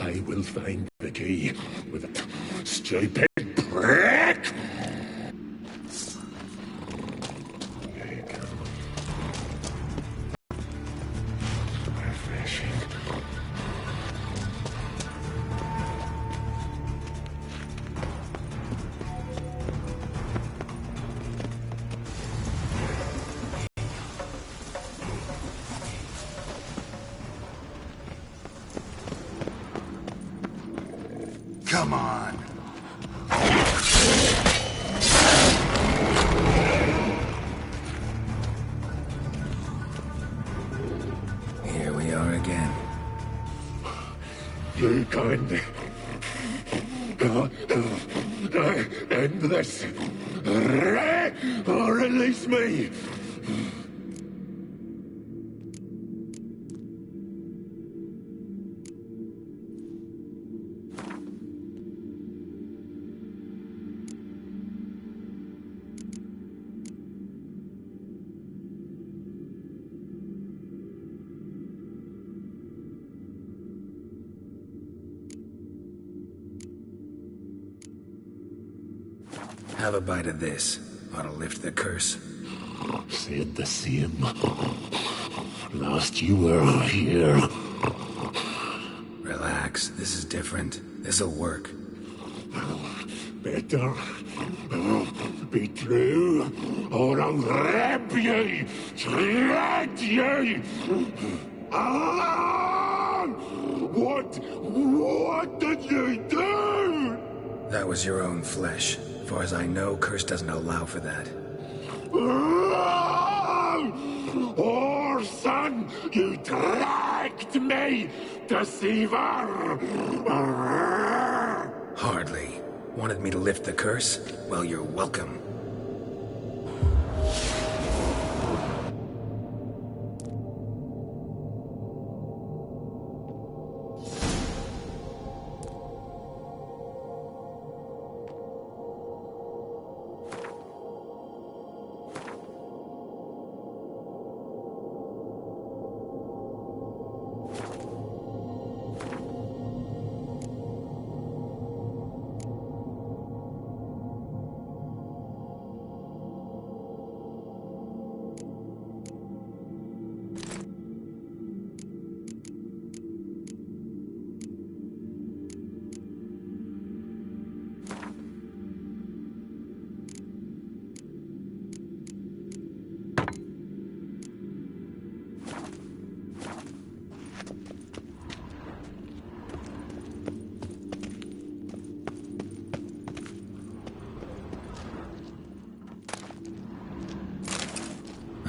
I will find the key with a stupid prick! Refreshing. Come on. Here we are again. You can't end this. Or release me. Have a bite of this. Ought to lift the curse. Said the same. Last you were here. Relax. This is different. This'll work. Better be true, or I'll rip you, shred you. Ah! What did you do? That was your own flesh. As far as I know, curse doesn't allow for that. Oh, son, you dragged me, deceiver! Hardly. Wanted me to lift the curse? Well, you're welcome.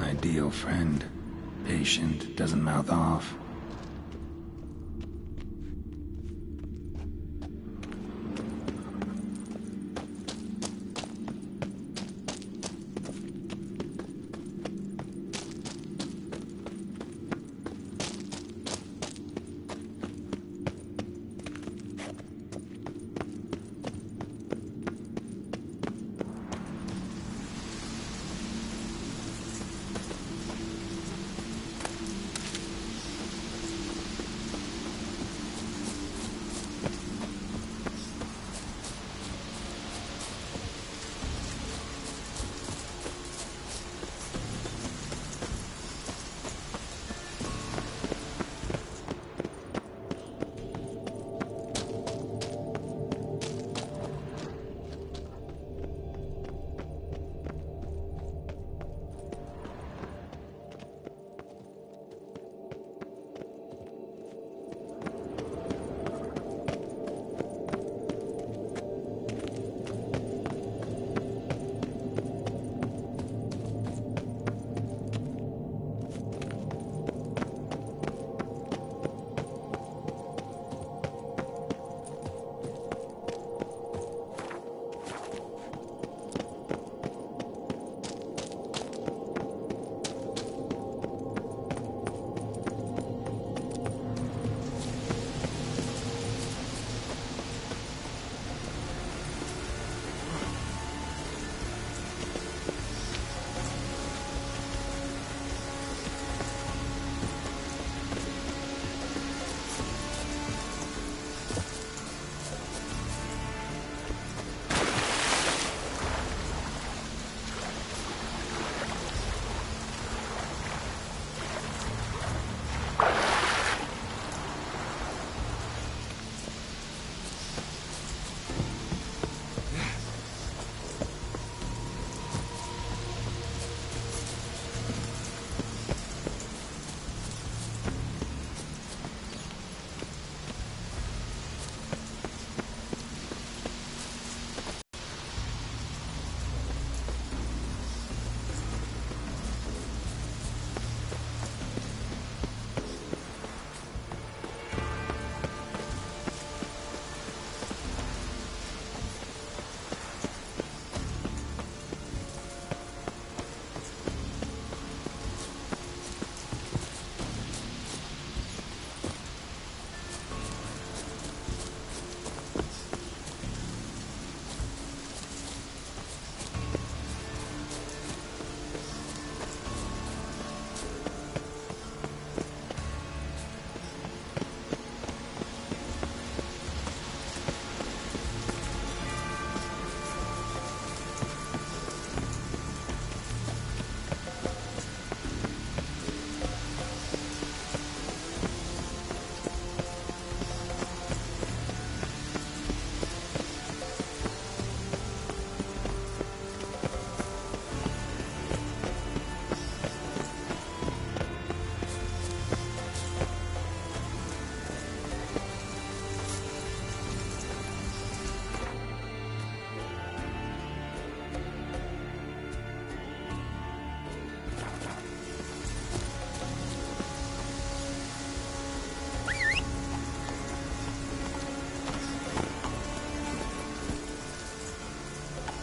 Ideal friend. Patient, doesn't mouth off.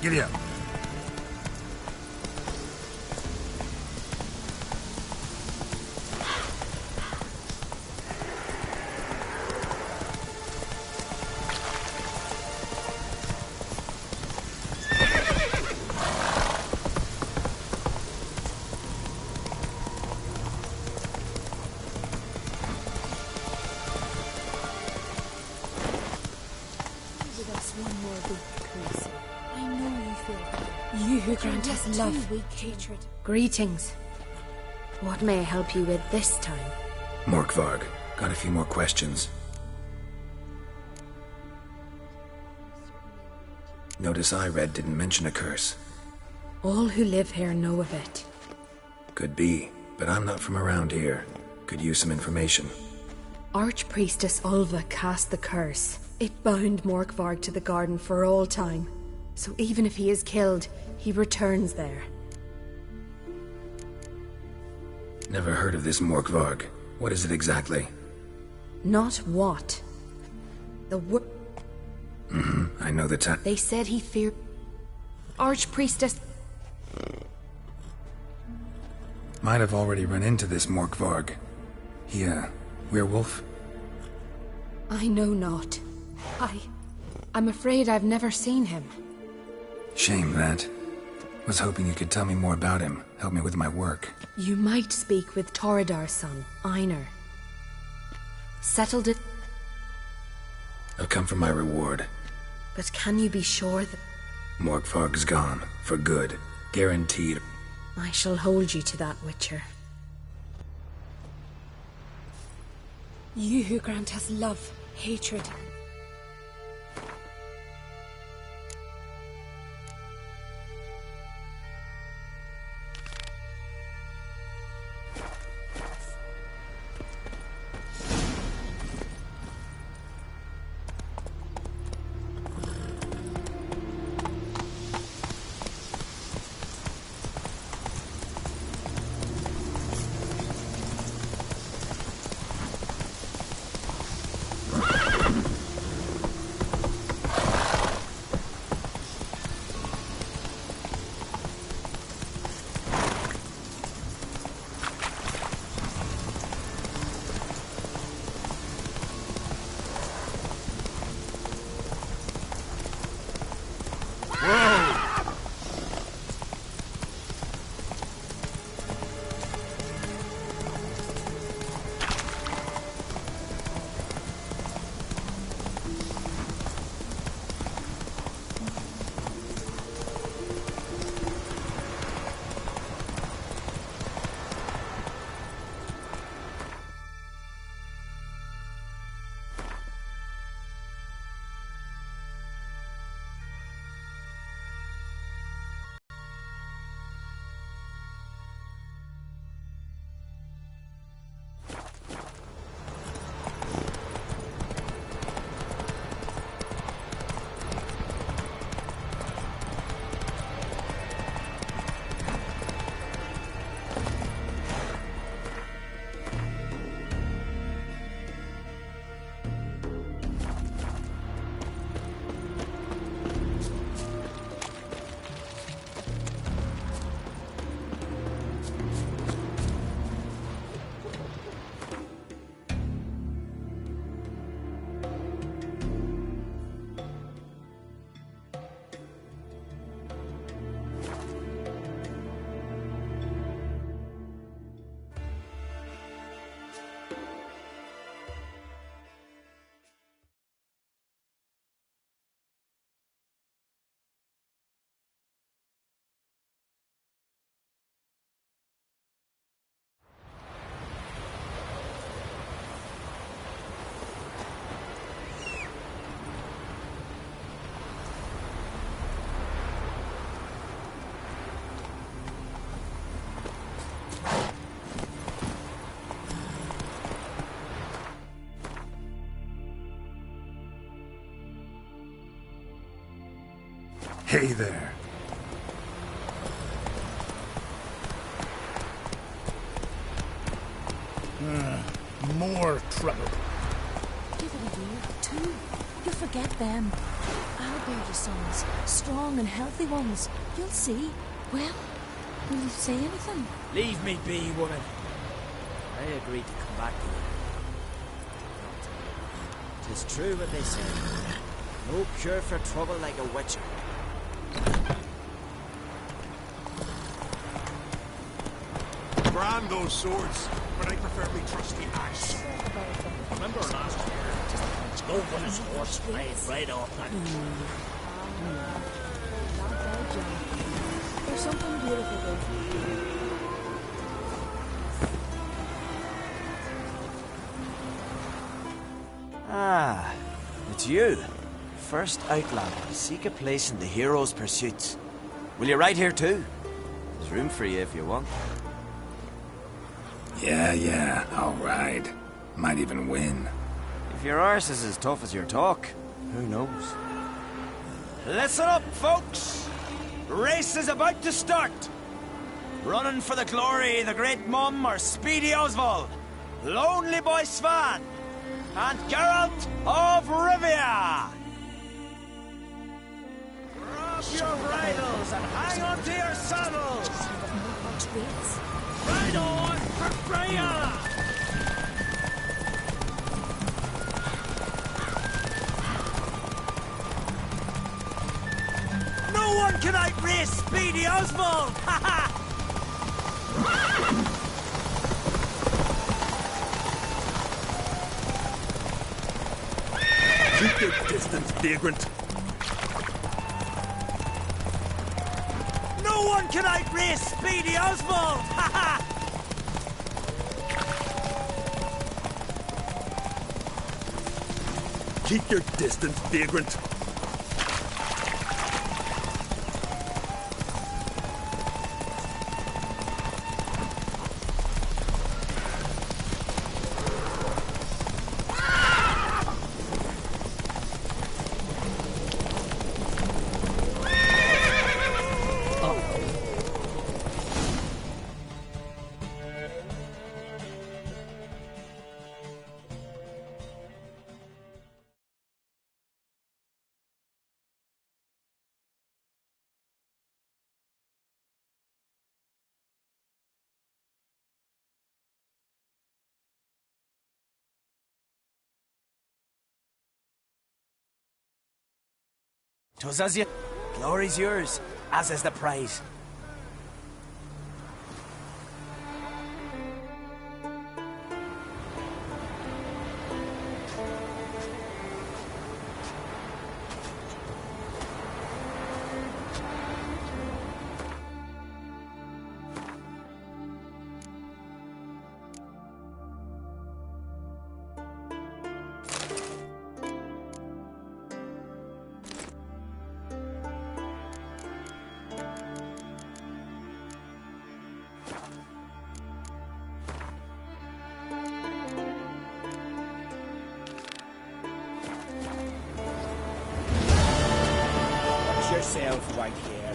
Giddy up. You who grant us love, hatred. Greetings. What may I help you with this time? Morkvarg, got a few more questions. Notice I read didn't mention a curse. All who live here know of it. Could be, but I'm not from around here. Could use some information. Archpriestess Ulva cast the curse. It bound Morkvarg to the garden for all time. So even if he is killed, he returns there. Never heard of this Morkvarg. What is it exactly? Not what. The I know the type. They said he feared... Archpriestess... Might have already run into this Morkvarg. He, werewolf? I know not. I'm afraid I've never seen him. Shame that. Was hoping you could tell me more about him, help me with my work. You might speak with Toradar's son, Einar. Settled it, I've come for my reward. but can you be sure that... Morkvarg's gone, for good. Guaranteed. I shall hold you to that, Witcher. You who grant us love, hatred. Hey there. More trouble. Give it a year, two. You'll forget them. I'll bear your sons, strong and healthy ones. You'll see. Well, will you say anything? Leave me be, woman. I agreed to come back to you. 'Tis true what they say. No cure for trouble like a witcher. Brand those swords, but I prefer me trusty axe. Remember last year? Stove on his horse, right off that. Not bad, John. There's something beautiful there. Ah, it's you. First outlander to seek a place in the hero's pursuits. Will you ride here too? There's room for you if you want. Yeah, I'll ride. Might even win. If your arse is as tough as your talk, who knows? Listen up, folks! Race is about to start! Running for the glory, the great Mum or Speedy Oswald, Lonely Boy Svan, and Geralt of Rivia! Drop your bridles and hang on to your saddles! Ride on for Freya! No one can outrace Speedy Oswald! Ha ha! Keep your distance, vagrant. No one can outrace Speedy Oswald! Ha ha! Keep your distance, vagrant. Twas as you... Glory's yours, as is the prize. Yourself right here.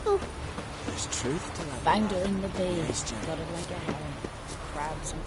So, there's truth to that. Found her in the bay. Yes, Jim. Got it like a hen. Crabs and...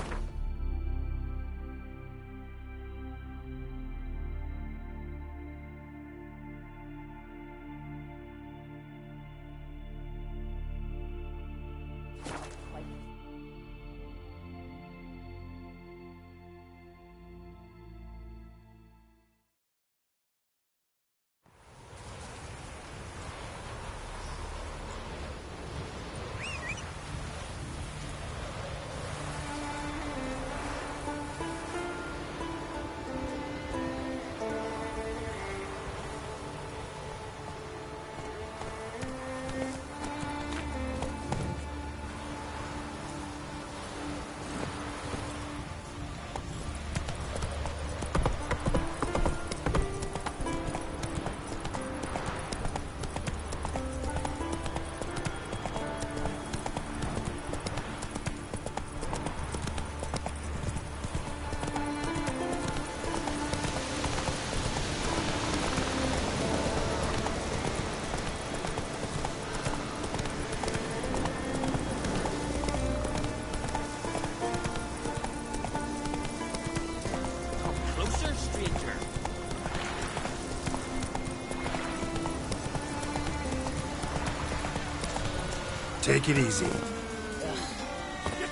Take it easy. You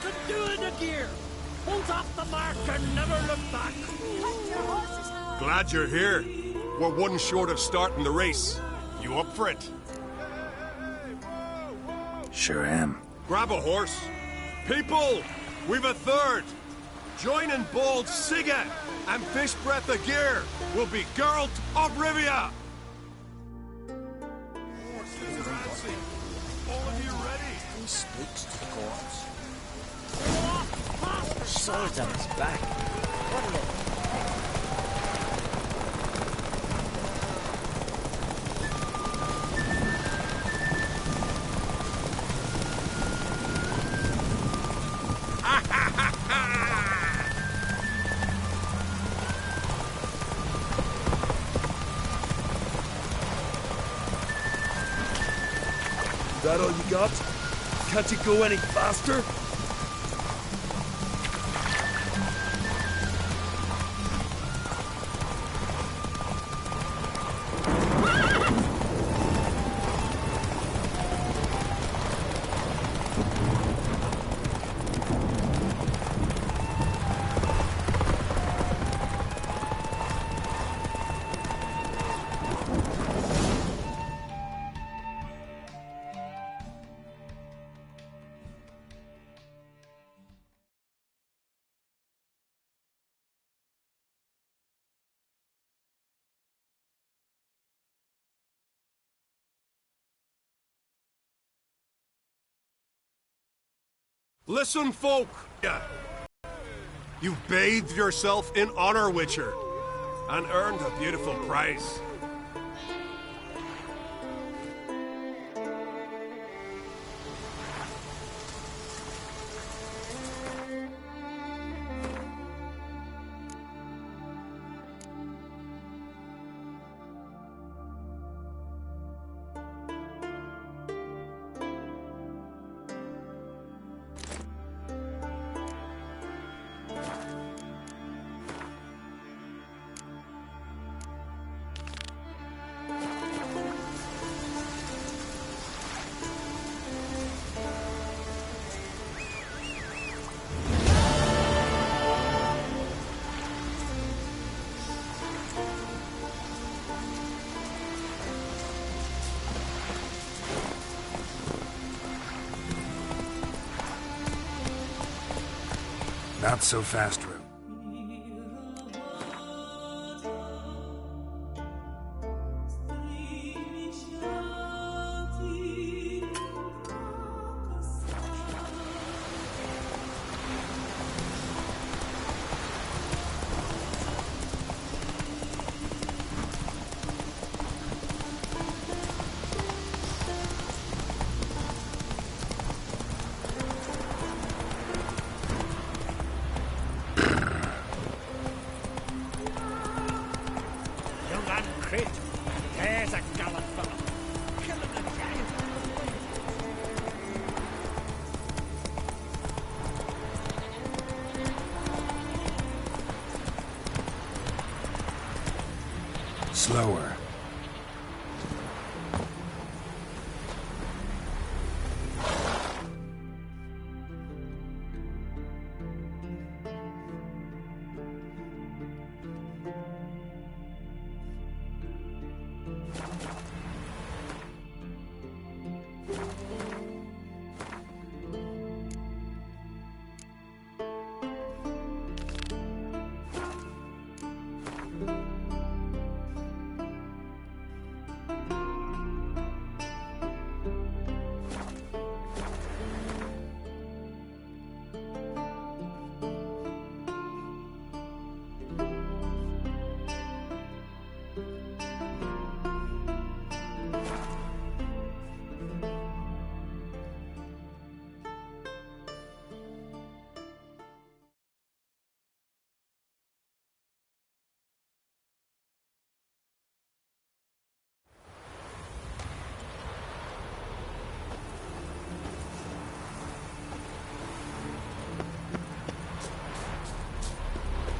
can do it, Agir! Hold off the mark and never look back! Glad you're here. We're one short of starting the race. You up for it? Sure am. Grab a horse. People, we've a third. Joining Bold Siga and Fish Breath Agir will be Geralt of Rivia. Horses are advancing. All of you ready? He speaks to the corpse. Swords on his back. What a look. That all you got? Can't you go any faster? Listen, folk. You've bathed yourself in honor, Witcher, and earned a beautiful prize. Not so fast, Rue. Young and crit. There's a gallant fellow. Kill him again. Slower.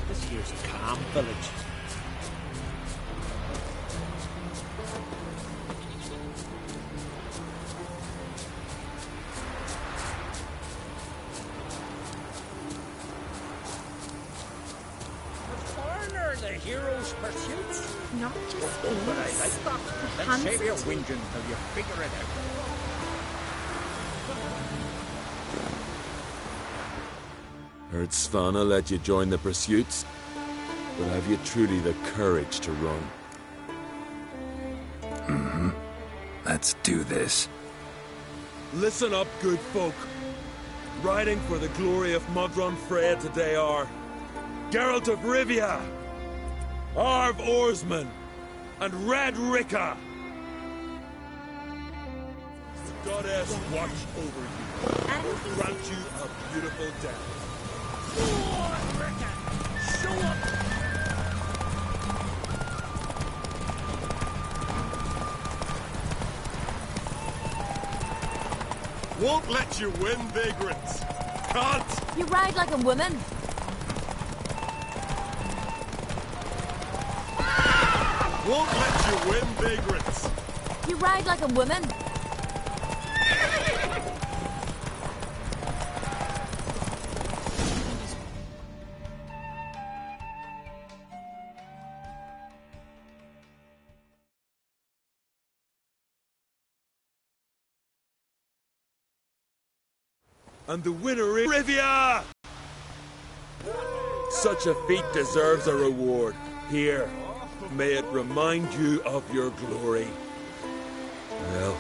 This here's a calm village. remember the hero's pursuits? Not just Oh, but I like that. Let's save your Handsome whinging till you figure it out. Heard Svanna let you join the pursuits, but have you truly the courage to run? Let's do this. Listen up, good folk. Riding for the glory of Modron Freya today are Geralt of Rivia, Arv Oarsman, and Red Ricka. The goddess watch over you and grant you a beautiful death. Oh, Rickon! Show up! Won't let you win, vagrants. Can't. You ride like a woman. Won't let you win, vagrants. You ride like a woman. And the winner is Rivia! Such a feat deserves a reward. Here, may it remind you of your glory. Well,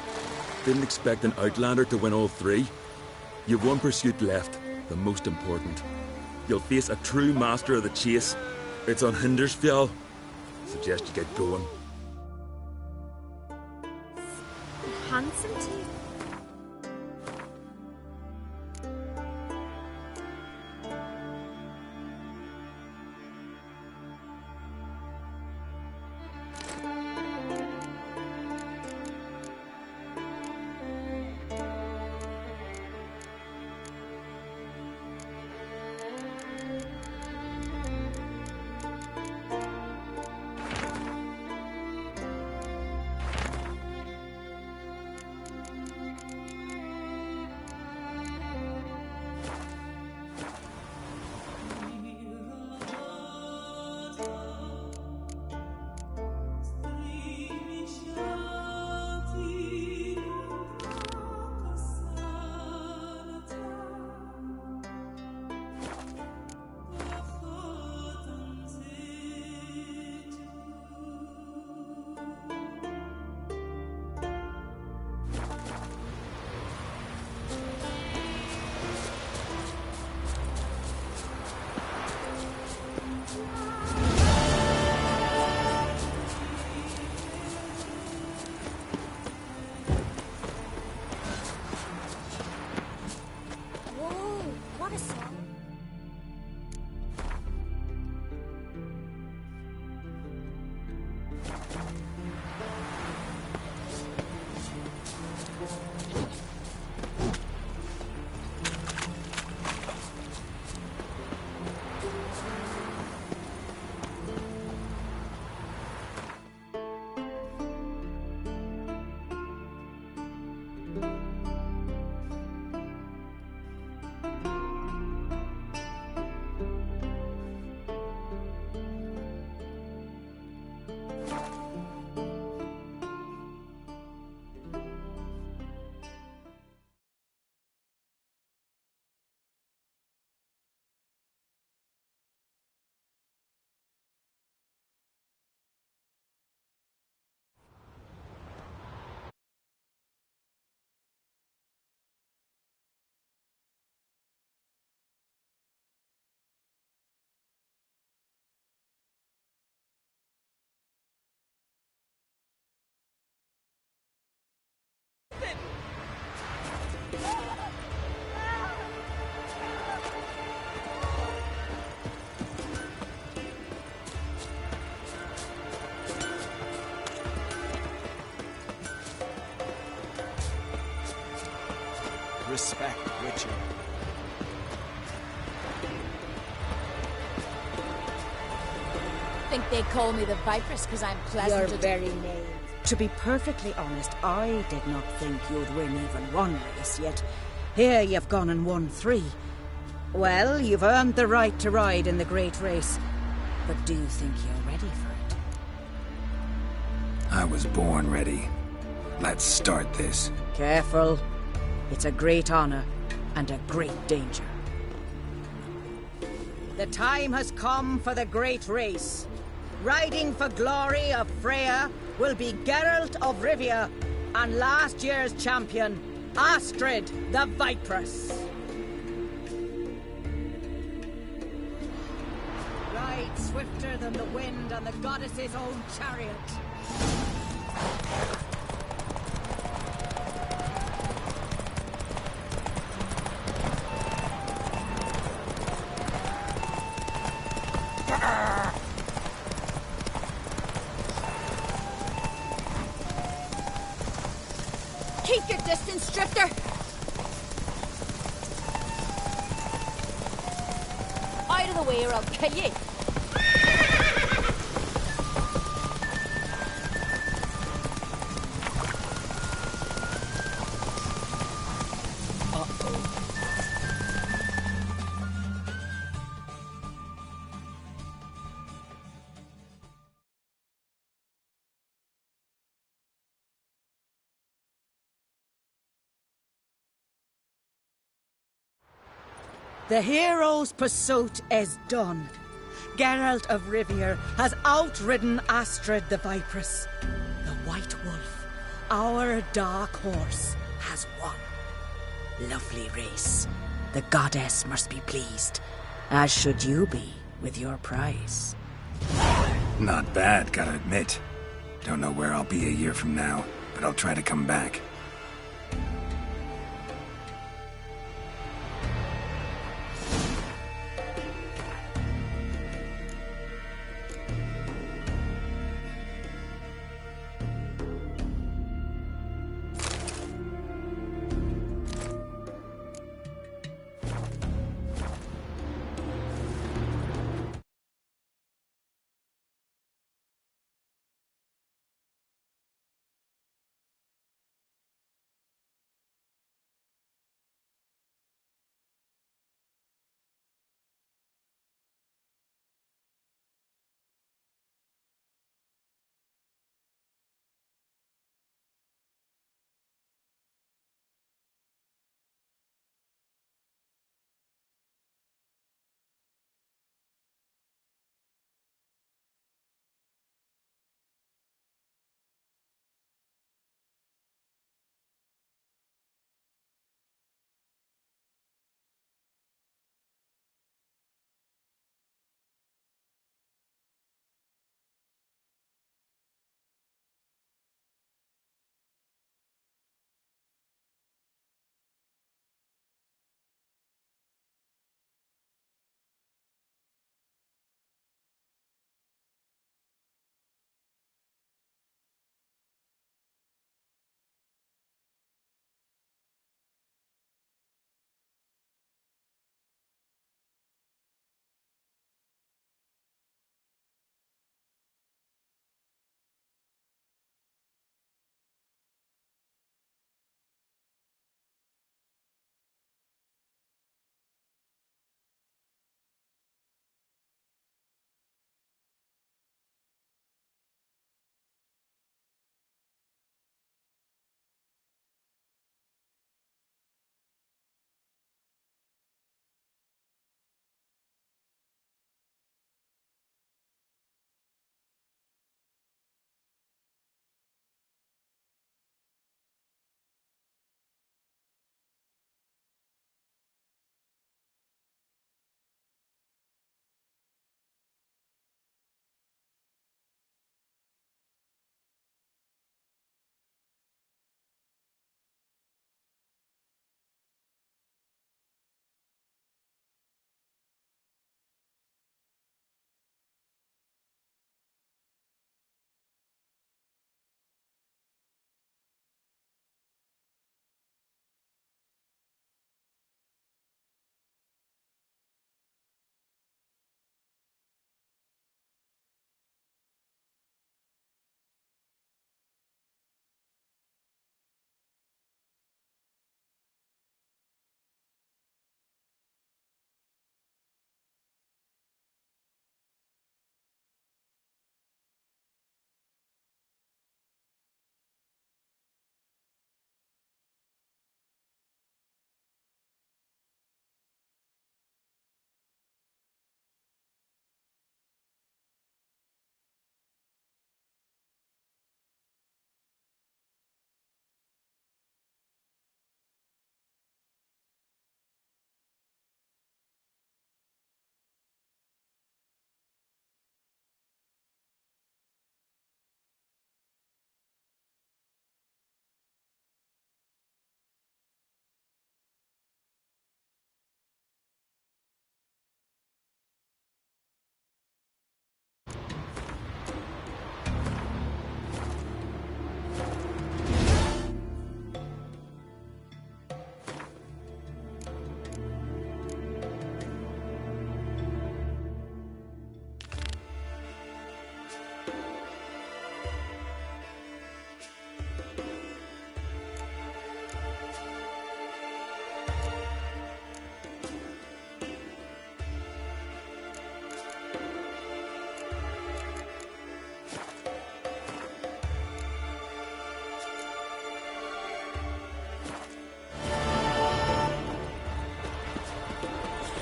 didn't expect an Outlander to win all three. You've one pursuit left, the most important. You'll face a true master of the chase. It's on Hindersfjall. Suggest you get going. handsome to you? Respect, Witcher. Think they call me the Viperess because I'm pleasant. Your very name. To be perfectly honest, I did not think you'd win even one race, yet here you've gone and won 3. Well, you've earned the right to ride in the great race. But do you think you're ready for it? I was born ready. Let's start this. Careful. It's a great honor and a great danger. The time has come for the great race. Riding for glory of Freya will be Geralt of Rivia and last year's champion, Astrid the Vipress. Ride swifter than the wind on the goddess's own chariot. Keep your distance, Drifter! Out of the way or I'll kill you! The hero's pursuit is done. Geralt of Rivia has outridden Astrid the Vipress. The White Wolf, our dark horse, has won. Lovely race. The goddess must be pleased, as should you be with your prize. Not bad, gotta admit. Don't know where I'll be a year from now, but I'll try to come back.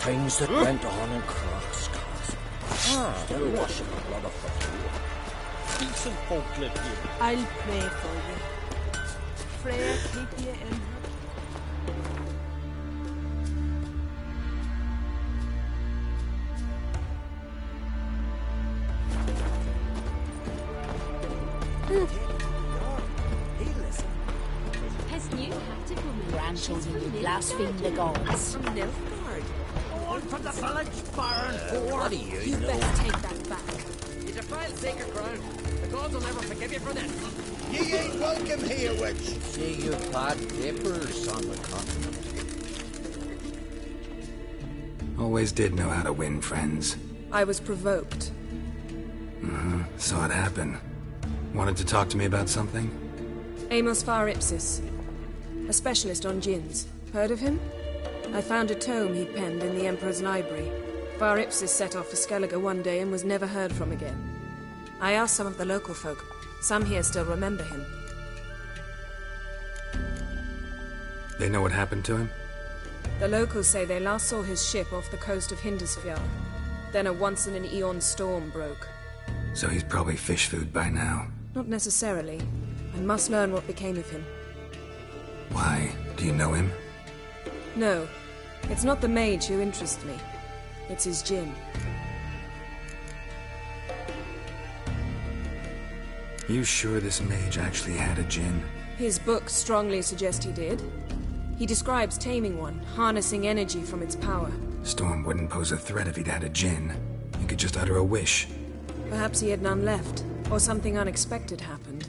things that went on in Crosscast. Still washing the blood off the floor. Decent folk live here. I'll pray for you. Freya, keep you in her. His new tactical grandchildren who blaspheme the gods. From Nilfgaard. On from the village, Baron. What do You better take that back. You defile sacred ground. The gods will never forgive you for this. Ye ain't welcome here, witch. See you bad papers on the continent. Always did know how to win friends. I was provoked. Saw it happen. Wanted to talk to me about something? Amos Far Ipsis, a specialist on djinns. Heard of him? I found a tome he'd penned in the Emperor's library. Far Ipsis set off for Skellige one day and was never heard from again. I asked some of the local folk. Some here still remember him. They know what happened to him? The locals say they last saw his ship off the coast of Hindisfjord. Then a once-in-an-eon storm broke. So he's probably fish food by now. Not necessarily. I must learn what became of him. Why? Do you know him? No. It's not the mage who interests me. It's his djinn. You sure this mage actually had a djinn? His books strongly suggest he did. He describes taming one, harnessing energy from its power. Storm wouldn't pose a threat if he'd had a djinn. He could just utter a wish. Perhaps he had none left, or something unexpected happened.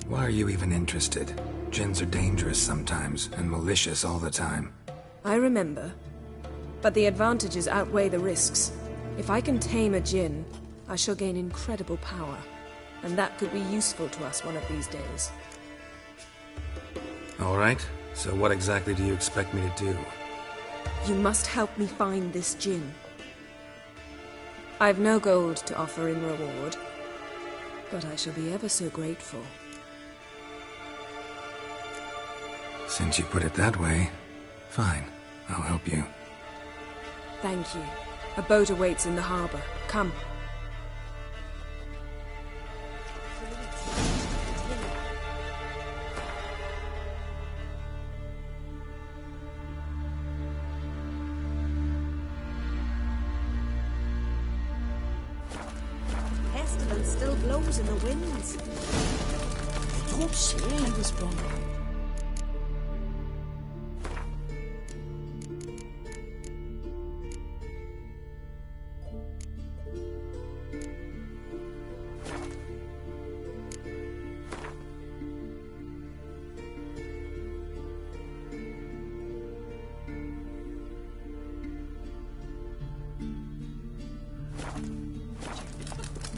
Why are you even interested? Djinns are dangerous sometimes, and malicious all the time. I remember. But the advantages outweigh the risks. If I can tame a djinn, I shall gain incredible power. And that could be useful to us one of these days. All right. So what exactly do you expect me to do? You must help me find this djinn. I've no gold to offer in reward, but I shall be ever so grateful. Since you put it that way, fine. I'll help you. Thank you. A boat awaits in the harbor. Come. Pestilence still blows in the winds. Don't say I was wrong.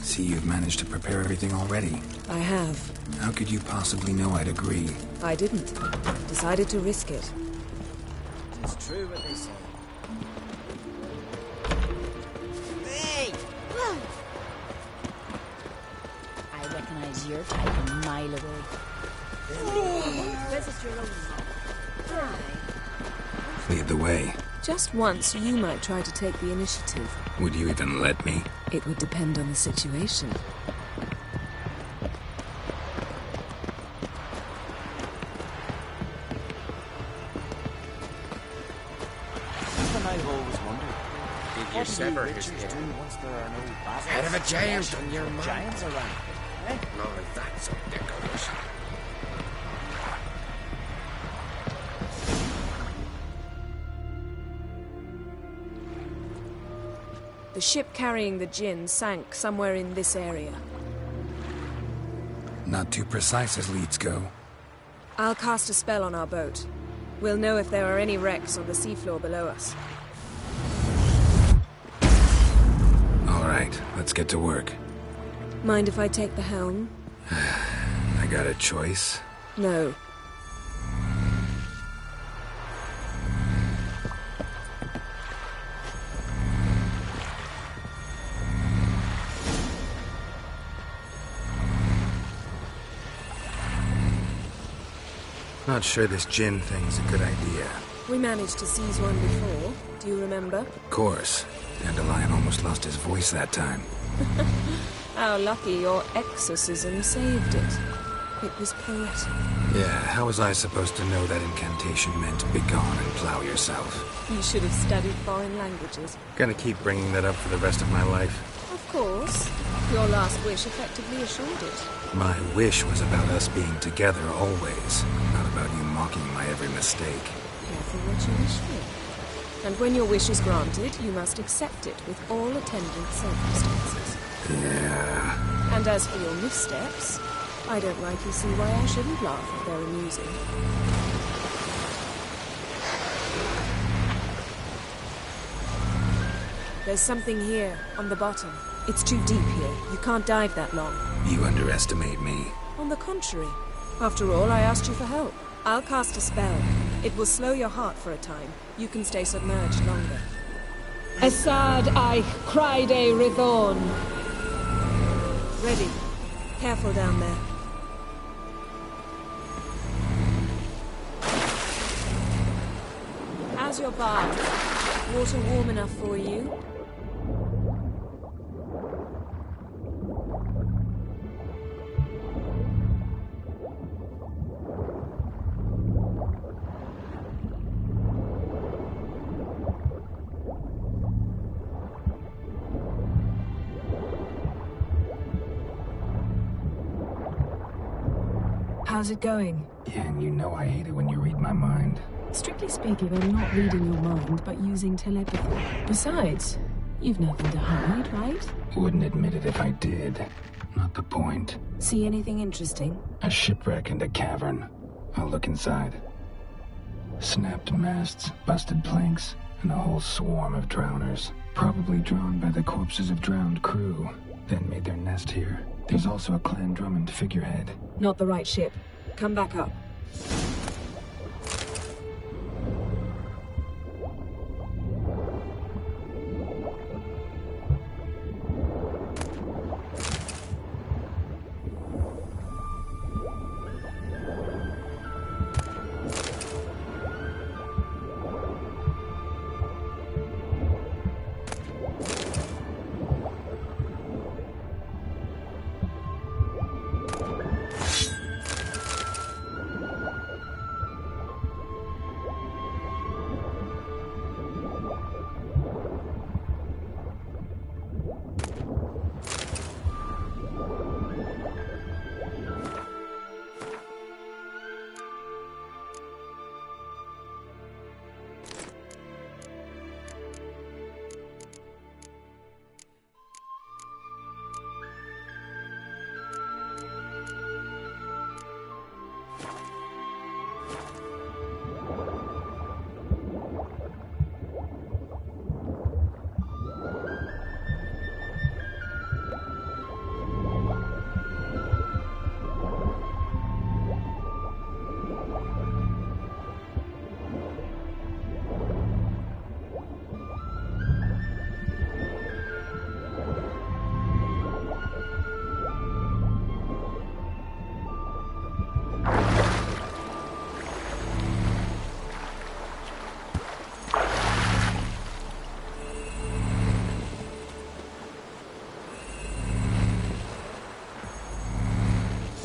See, you've managed to prepare everything already. I have. How could you possibly know I'd agree? I didn't. Decided to risk it. It's true what they say. Hey! I recognize your type a mile away. Visit your own. Lead the way. Just once, you might try to take the initiative. Would you even let me? It would depend on the situation. Something I've always wondered. Did you sever his Witchers head? do once there are no battles? Head of a giant on your mouth. Giants around. Eh? No, that's a decoration. The ship carrying the djinn sank somewhere in this area. Not too precise as leads go. I'll cast a spell on our boat. We'll know if there are any wrecks on the seafloor below us. All right, let's get to work. Mind if I take the helm? I got a choice. No. Not sure this djinn thing's a good idea. We managed to seize one before. Do you remember? Of course. Dandelion almost lost his voice that time. How lucky your exorcism saved it. It was poetic. Yeah, how was I supposed to know that incantation meant begone and plow yourself? You should have studied foreign languages. Gonna keep bringing that up for the rest of my life. Of course. Your last wish effectively assured it. My wish was about us being together always, not about you mocking my every mistake. Careful what you wish for. And when your wish is granted, you must accept it with all attendant circumstances. Yeah. And as for your missteps, I don't rightly see why I shouldn't laugh if they're amusing. There's something here, on the bottom. It's too deep here. You can't dive that long. You underestimate me. On the contrary. After all, I asked you for help. I'll cast a spell. It will slow your heart for a time. You can stay submerged longer. Assad I Cride Rithorn. Ready. Careful down there. How's your bath? Water warm enough for you? How's it going? Yeah, and you know I hate it when you read my mind. Strictly speaking, I'm not reading your mind, but using telepathy. Besides, you've nothing to hide, right? Wouldn't admit it if I did. Not the point. See anything interesting? A shipwreck and a cavern. I'll look inside. Snapped masts, busted planks, and a whole swarm of drowners. Probably drawn by the corpses of drowned crew. Then made their nest here. There's also a Clan Drummond figurehead. Not the right ship. Come back up.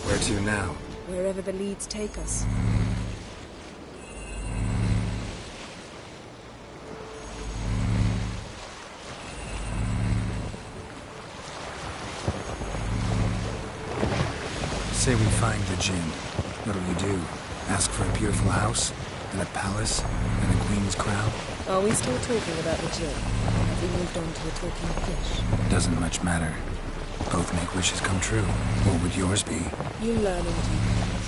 Where to now? Wherever the leads take us. Say we find the Jinn. What'll you do? Ask for a beautiful house? And a palace? And a queen's crown? Are we still talking about the Jinn? Or have we moved on to a talking fish? Doesn't much matter. Both make wishes come true. What would yours be? You learn in due course.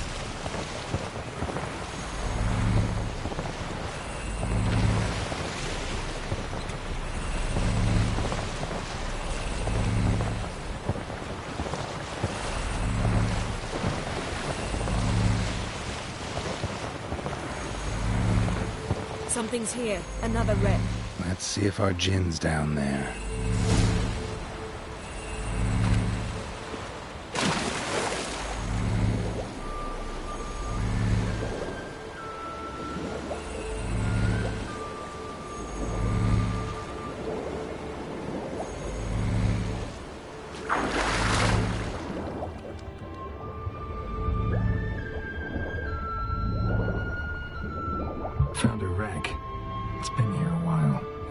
Something's here. Another wreck. Let's see if our Jinn's down there.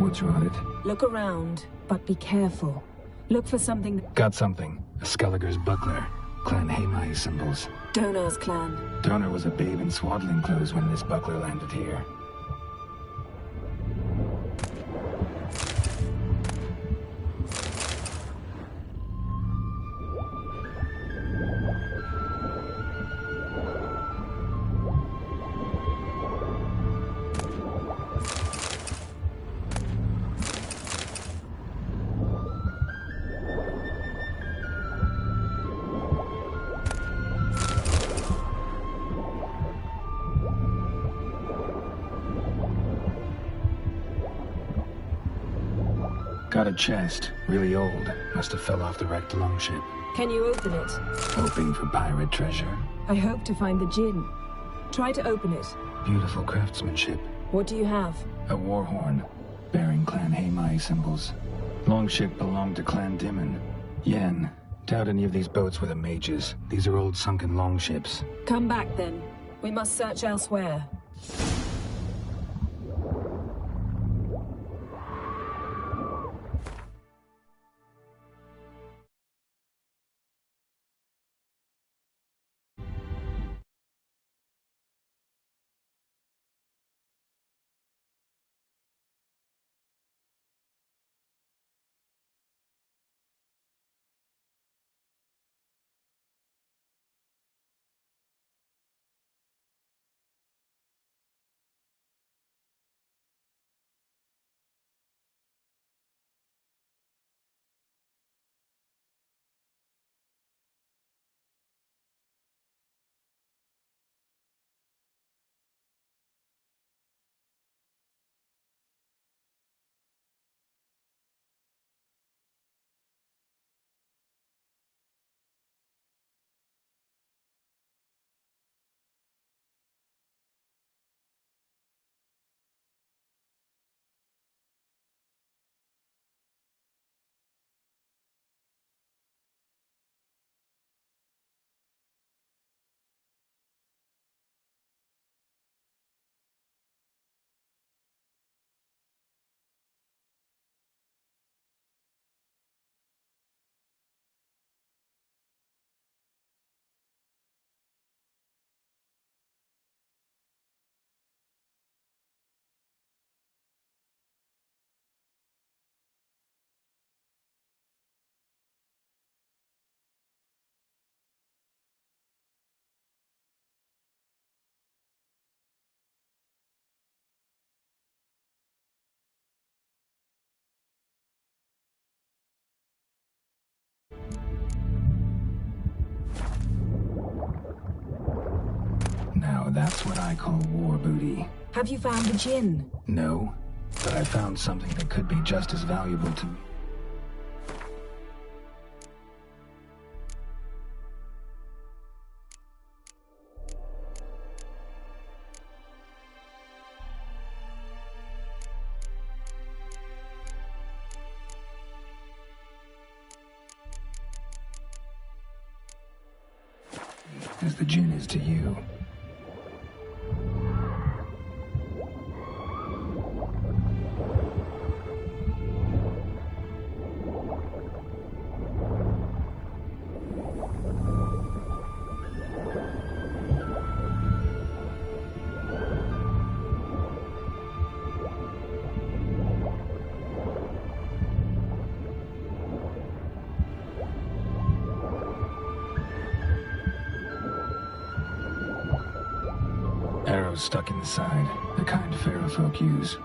boat's rotted. Look around, but be careful. Look for something. Got something. A Skelliger's buckler. Clan Hamai symbols. Donar's clan. Donar was a babe in swaddling clothes when this buckler landed here. Got a chest. Really old. Must have fell off the wrecked longship. Can you open it? Hoping for pirate treasure. I hope to find the gin. Try to open it. Beautiful craftsmanship. What do you have? A war horn, bearing Clan Hamai symbols. Longship belonged to Clan Dimon. Yen. Doubt any of these boats were the mages. These are old sunken longships. Come back then. We must search elsewhere. Now that's what I call war booty. Have you found the gin? No, but I found something that could be just as valuable to me. As the gin is to you. Arrows stuck in the side, the kind Pharaoh folk use.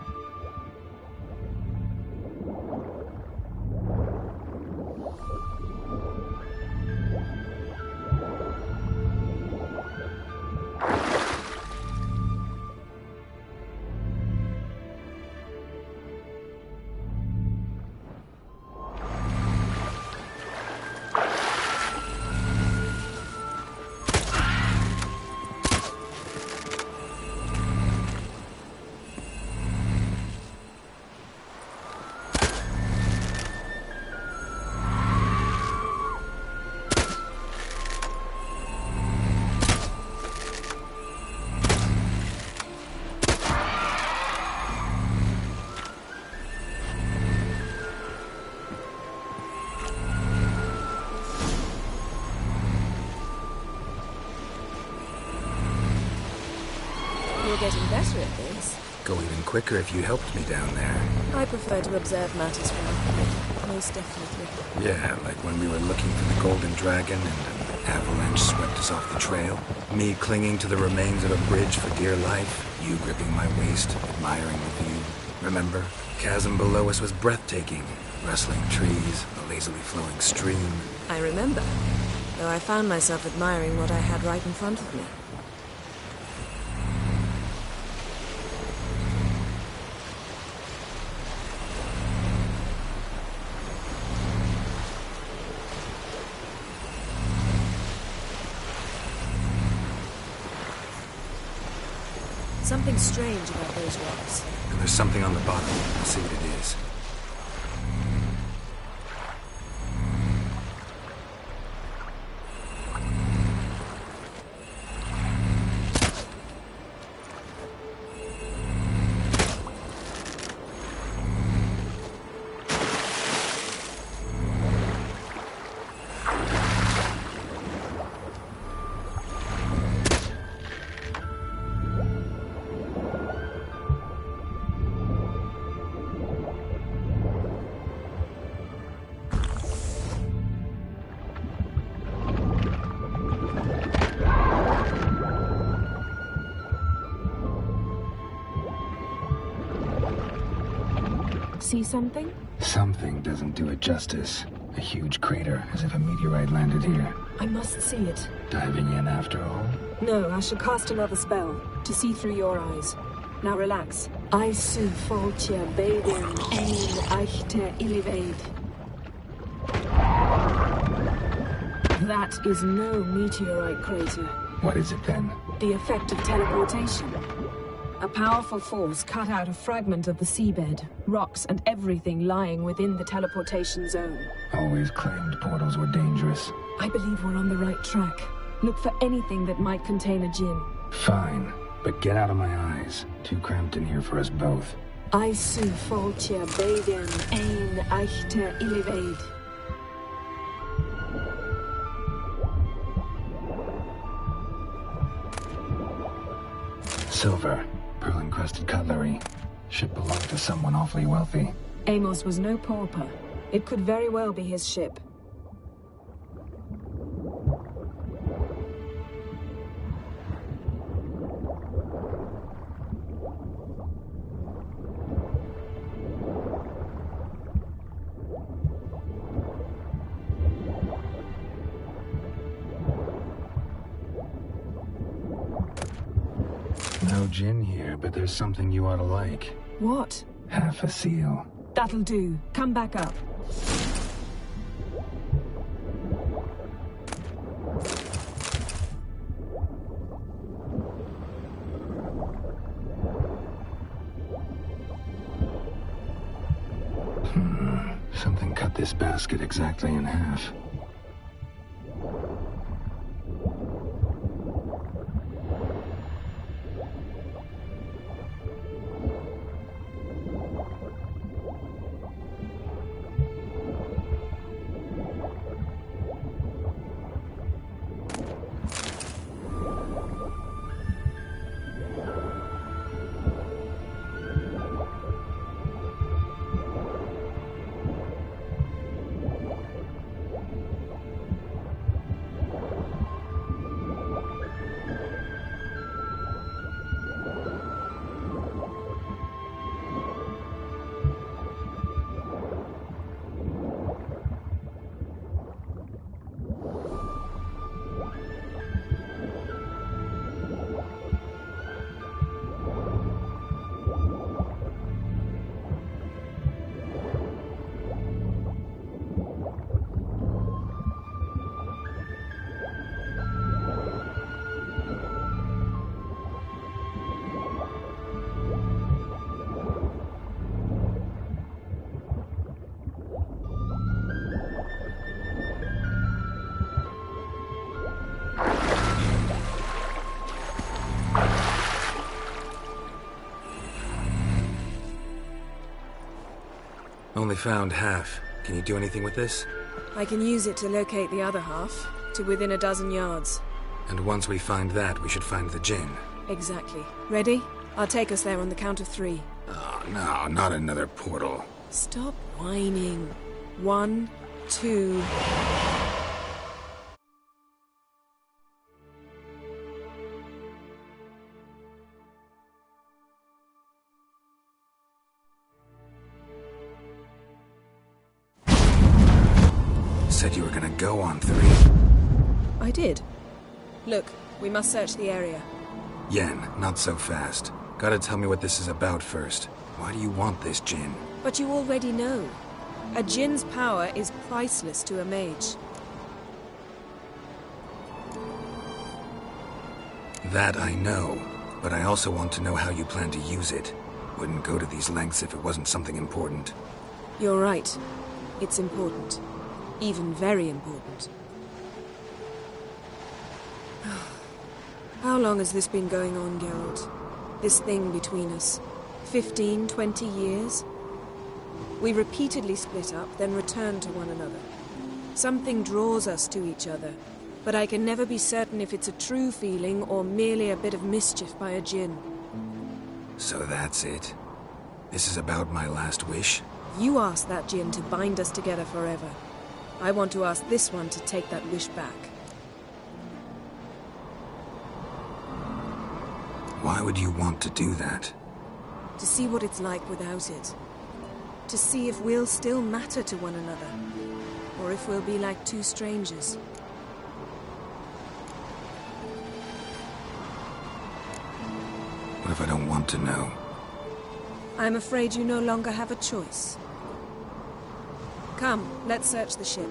getting better at this. Go even quicker if you helped me down there. I prefer to observe matters from up here, most definitely. Yeah, like when we were looking for the Golden Dragon and an avalanche swept us off the trail. Me clinging to the remains of a bridge for dear life. You gripping my waist, admiring the view. Remember? Chasm below us was breathtaking. Rustling trees, a lazily flowing stream. I remember, though I found myself admiring what I had right in front of me. Something strange about those rocks. And there's something on the bottom. I'll see what it is. See something? Something doesn't do it justice. A huge crater, as if a meteorite landed here. I must see it. Diving in after all? No, I shall cast another spell, to see through your eyes. Now relax. Isu foltja beidin ein eichter ilivaid. That is no meteorite crater. What is it then? The effect of teleportation. A powerful force cut out a fragment of the seabed, rocks and everything lying within the teleportation zone. Always claimed portals were dangerous. I believe we're on the right track. Look for anything that might contain a djinn. Fine, but get out of my eyes. Too cramped in here for us both. Isu foltja beidin ein eichter ilivaid. Silver. Pearl-encrusted cutlery. Ship belonged to someone awfully wealthy. Amos was no pauper. It could very well be his ship. No gin here, but there's something you ought to like. What? Half a seal. That'll do. Come back up. Something cut this basket exactly in half. Only found half. Can you do anything with this? I can use it to locate the other half, to within a dozen yards. And once we find that, we should find the gin. Exactly. Ready? I'll take us there on the count of 3. Oh, no, not another portal. Stop whining. 1, 2... Said you were gonna go on 3. I did. Look, we must search the area. Yen, not so fast. Gotta tell me what this is about first. Why do you want this djinn? But you already know. A djinn's power is priceless to a mage. That I know, but I also want to know how you plan to use it. Wouldn't go to these lengths if it wasn't something important. You're right. It's important. Even very important. How long has this been going on, Geralt? This thing between us? 15, 20 years? We repeatedly split up, then returned to one another. Something draws us to each other, but I can never be certain if it's a true feeling or merely a bit of mischief by a djinn. So that's it? This is about my last wish? You asked that djinn to bind us together forever. I want to ask this one to take that wish back. Why would you want to do that? To see what it's like without it. To see if we'll still matter to one another. Or if we'll be like two strangers. What if I don't want to know? I'm afraid you no longer have a choice. Come, let's search the ship.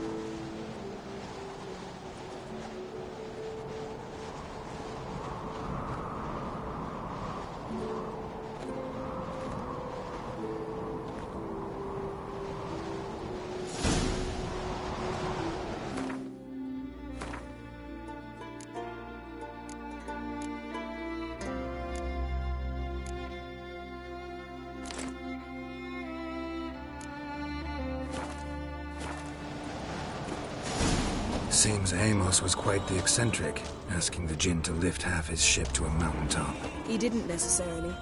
Seems Amos was quite the eccentric, asking the djinn to lift half his ship to a mountaintop. He didn't necessarily.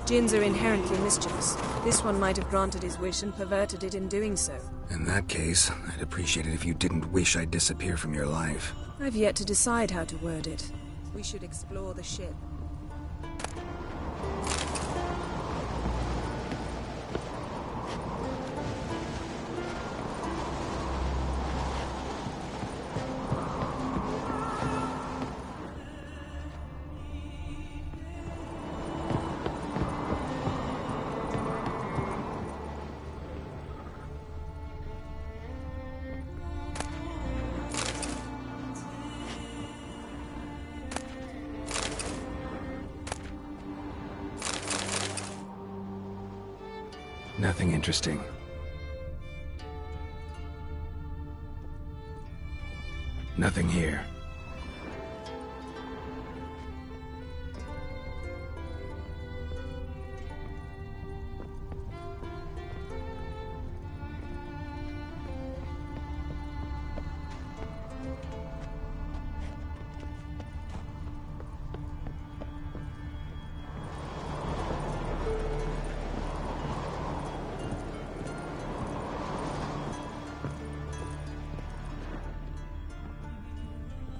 Djinns are inherently mischievous. This one might have granted his wish and perverted it in doing so. In that case, I'd appreciate it if you didn't wish I'd disappear from your life. I've yet to decide how to word it. We should explore the ship. Nothing interesting. Nothing here.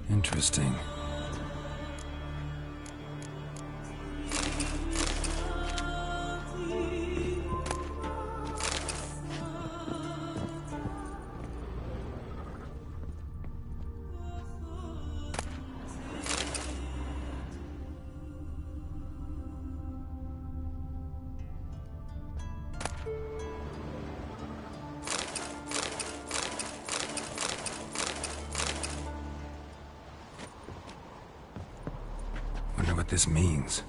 Interesting. Wonder what this means.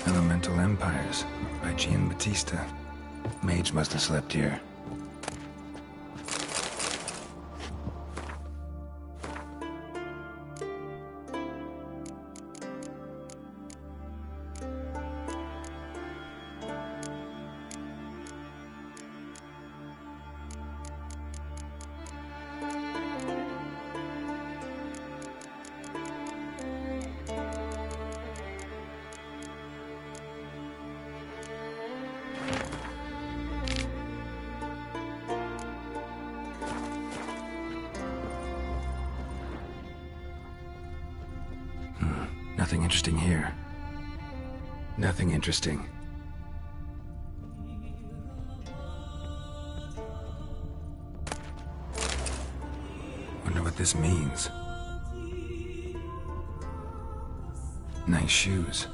Elemental Empires by Giambattista. Mage must have slept here. Nothing interesting here. Nothing interesting. Wonder what this means. Nice shoes.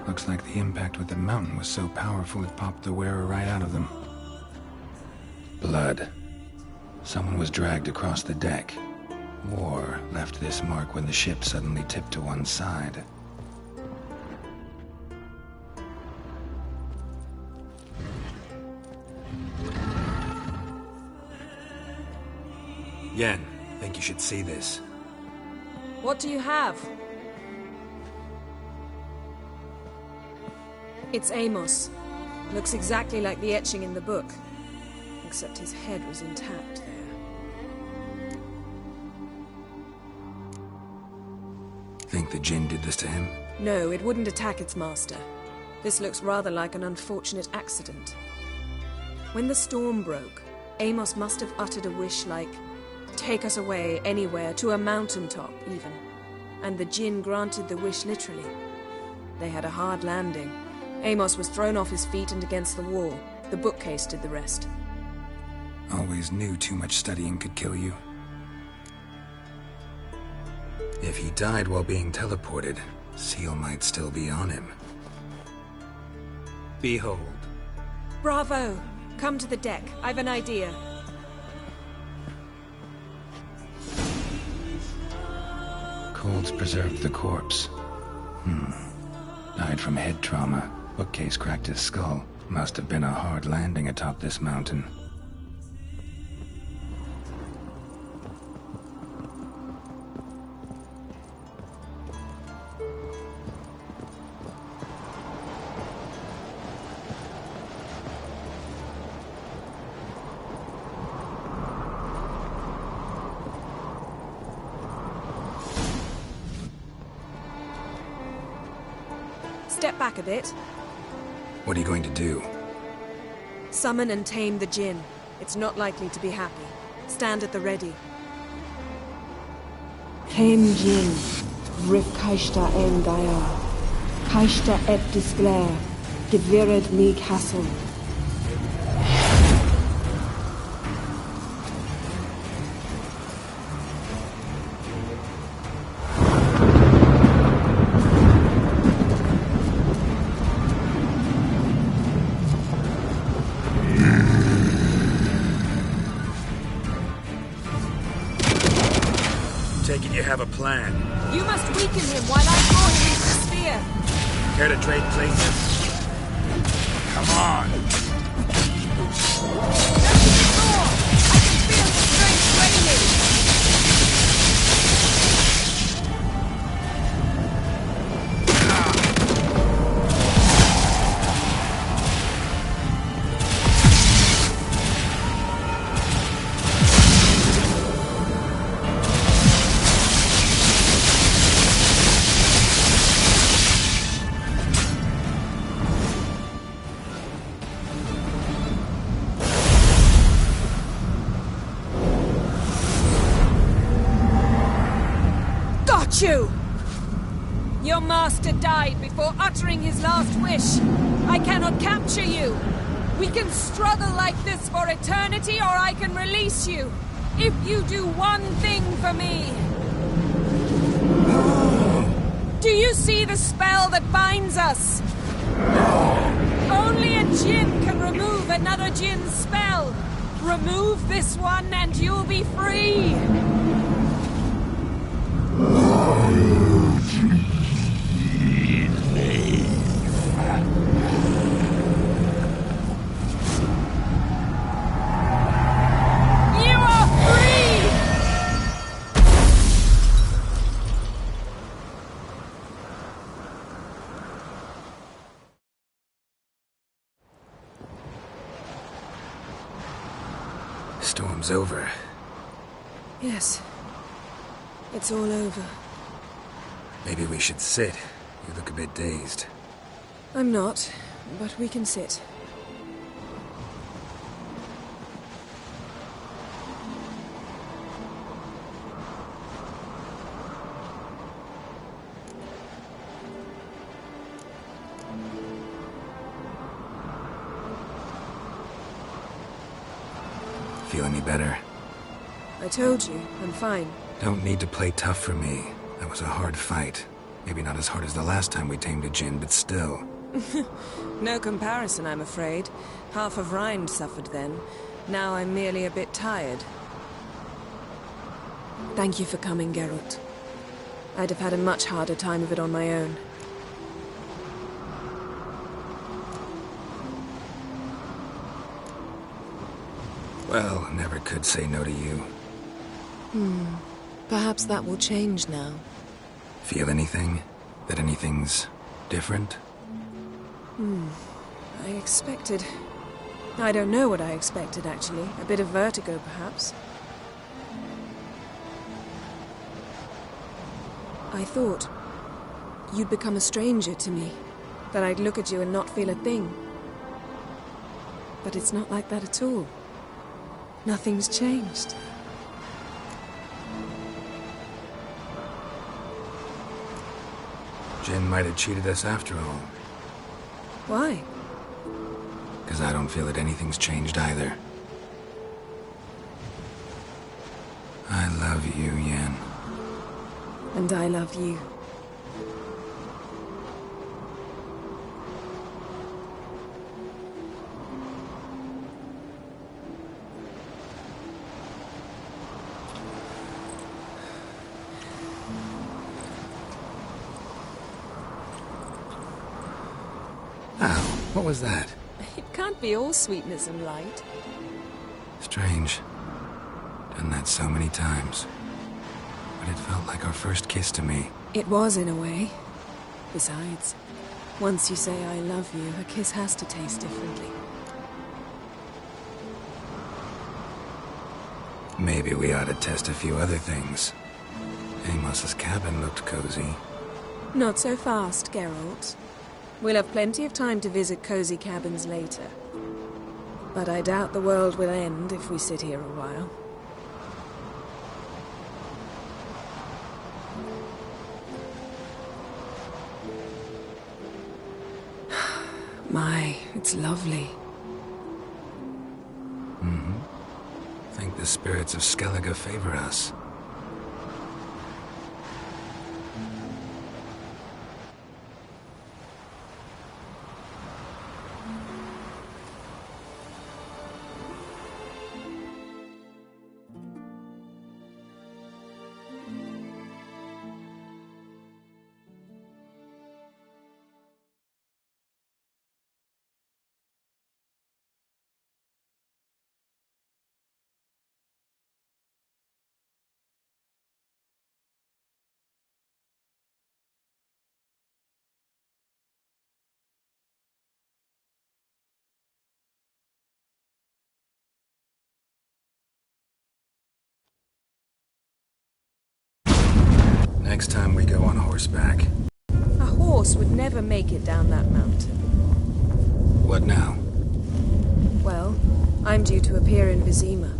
Looks like the impact with the mountain was so powerful it popped the wearer right out of them. Blood. Someone was dragged across the deck. Or left this mark when the ship suddenly tipped to one side. Yen, think you should see this. What do you have? It's Amos. Looks exactly like the etching in the book. Except his head was intact there. Think the Jinn did this to him? No, it wouldn't attack its master. This looks rather like an unfortunate accident. When the storm broke, Amos must have uttered a wish like, "Take us away, anywhere, to a mountaintop, even." And the Jinn granted the wish literally. They had a hard landing. Amos was thrown off his feet and against the wall. The bookcase did the rest. Always knew too much studying could kill you. If he died while being teleported, Seal might still be on him. Behold. Bravo! Come to the deck. I've an idea. Cold's preserved the corpse. Died from head trauma. Bookcase cracked his skull. Must have been a hard landing atop this mountain. Step back a bit. What are you going to do? Summon and tame the Jinn. It's not likely to be happy. Stand at the ready. Tame Jinn, Rif Kaishta en Gaia, Kaishta et Disglair, Gevired Lig Hassel. Taking you have a plan. You must weaken him while I draw him into the sphere. Care to trade places? Come on! I can feel the strength draining. You! Your master died before uttering his last wish. I cannot capture you. We can struggle like this for eternity, or I can release you. If you do one thing for me. Do you see the spell that binds us? Only a Jinn can remove another Jinn's spell. Remove this one and you'll be free. Storm's over. Yes. It's all over. Maybe we should sit. You look a bit dazed. I'm not, but we can sit. feel any better. I told you, I'm fine. Don't need to play tough for me. That was a hard fight. Maybe not as hard as the last time we tamed a djinn, but still. No comparison, I'm afraid. Half of Rind suffered then. Now I'm merely a bit tired. Thank you for coming, Geralt. I'd have had a much harder time of it on my own. Well, never could say no to you. Perhaps that will change now. Feel anything? That anything's different? I expected... I don't know what I expected, actually. A bit of vertigo, perhaps. I thought you'd become a stranger to me, that I'd look at you and not feel a thing. But it's not like that at all. Nothing's changed. Jinn might have cheated us after all. Why? Because I don't feel that anything's changed either. I love you, Yen. And I love you. Ow, what was that? It can't be all sweetness and light. Strange. Done that so many times. But it felt like our first kiss to me. It was, in a way. Besides, once you say I love you, a kiss has to taste differently. Maybe we ought to test a few other things. Amos's cabin looked cozy. Not so fast, Geralt. We'll have plenty of time to visit cozy cabins later. But I doubt the world will end if we sit here a while. My, it's lovely. Think the spirits of Skellige favor us. Next time we go on horseback. A horse would never make it down that mountain. What now? Well, I'm due to appear in Vizima.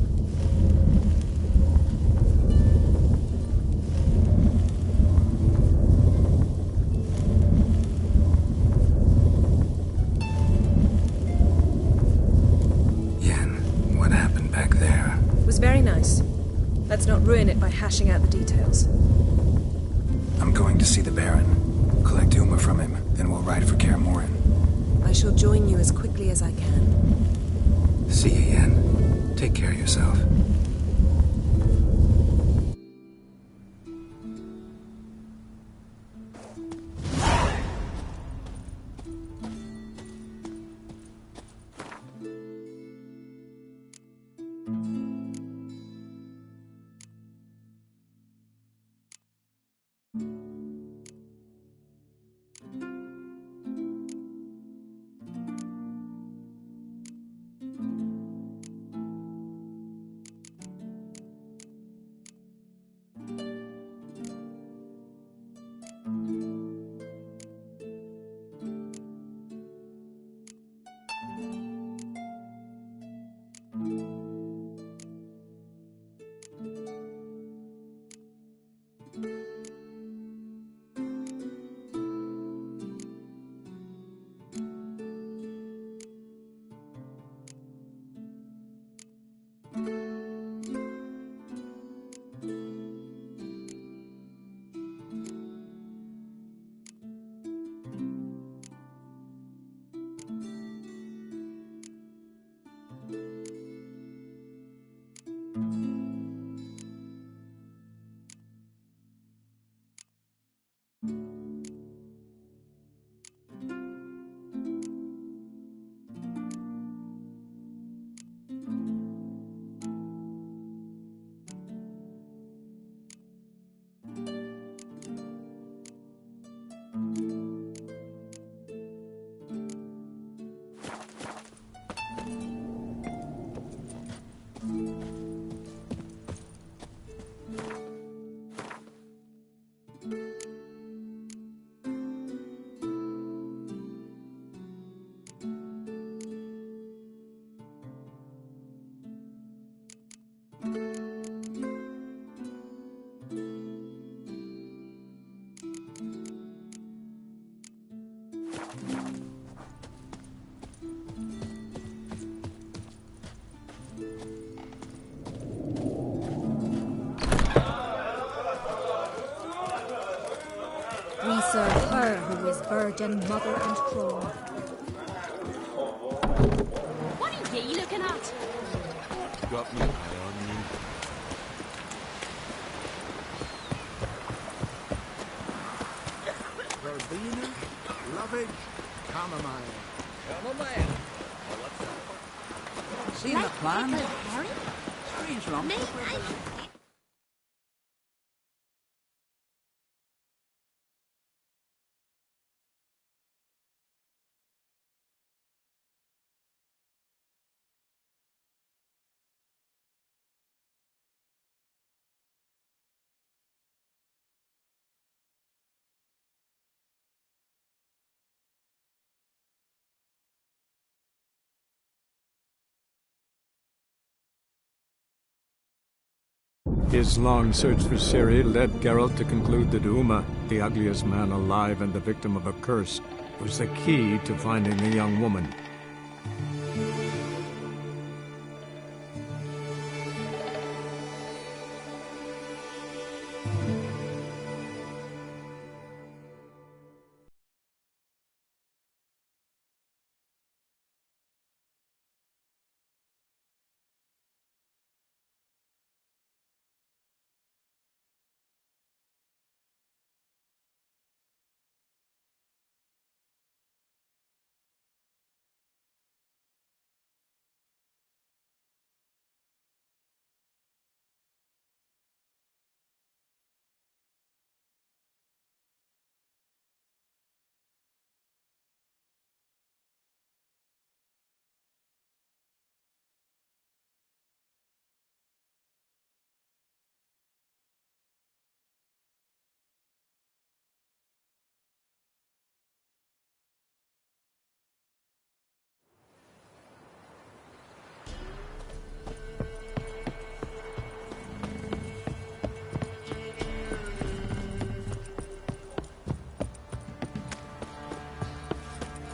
Yen, what happened back there? It was very nice. Let's not ruin it by hashing out the details. I'm going to see the Baron. Collect Uma from him, then we'll ride for Kaer Morhen. I shall join you as quickly as I can. See you, Yen. Take care of yourself. serve her who is virgin, mother, and crone. What are ye looking at? Got me eye on you. Verbena, lovage, chamomile. Chamomile. Seen the plan? Harry? Strange lump. His long search for Ciri led Geralt to conclude that Uma, the ugliest man alive and the victim of a curse, was the key to finding the young woman.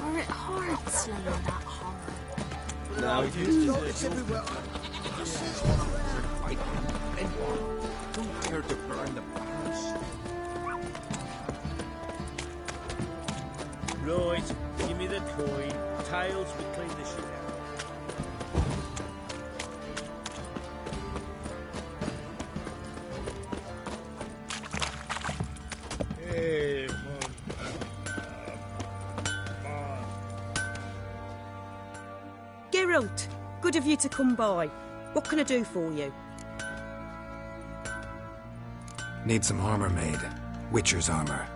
Or it hard slaying that horror. Now It's everywhere. This is fight and don't dare to burn the barns. Right, give me the coin. Tiles will clean the shit out. Hey, Geralt, good of you to come by. What can I do for you? Need some armor made. Witcher's armor.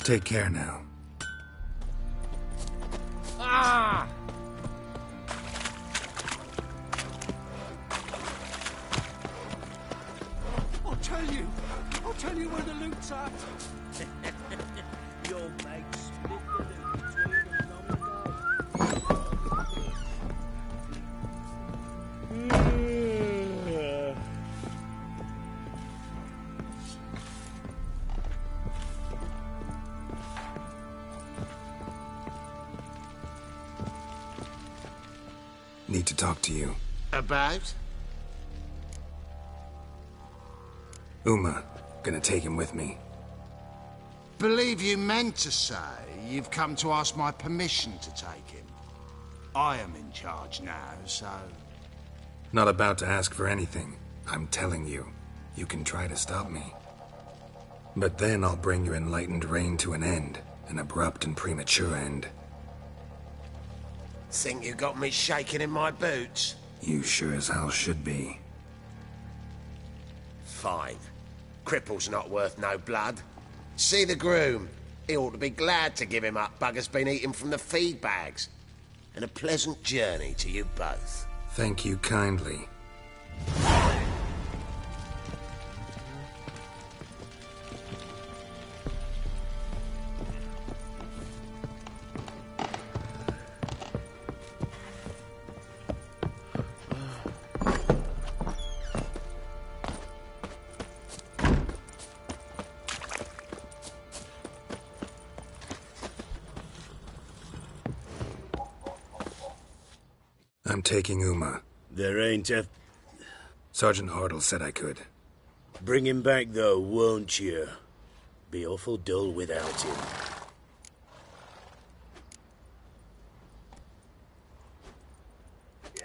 Take care now. Ah! I'll tell you where the loot's at. Your mate split the loot between them long ago. Need to talk to you. About? Uma. Gonna take him with me. Believe you meant to say you've come to ask my permission to take him. I am in charge now, so... Not about to ask for anything. I'm telling you. You can try to stop me. But then I'll bring your enlightened reign to an end. An abrupt and premature end. Think you got me shaking in my boots? You sure as hell should be. Fine. Cripple's not worth no blood. See the groom. He ought to be glad to give him up. Bugger's been eating from the feed bags. And a pleasant journey to you both. Thank you kindly. I'm taking Uma. There ain't a... Sergeant Hartle said I could. Bring him back, though, won't you? Be awful dull without him.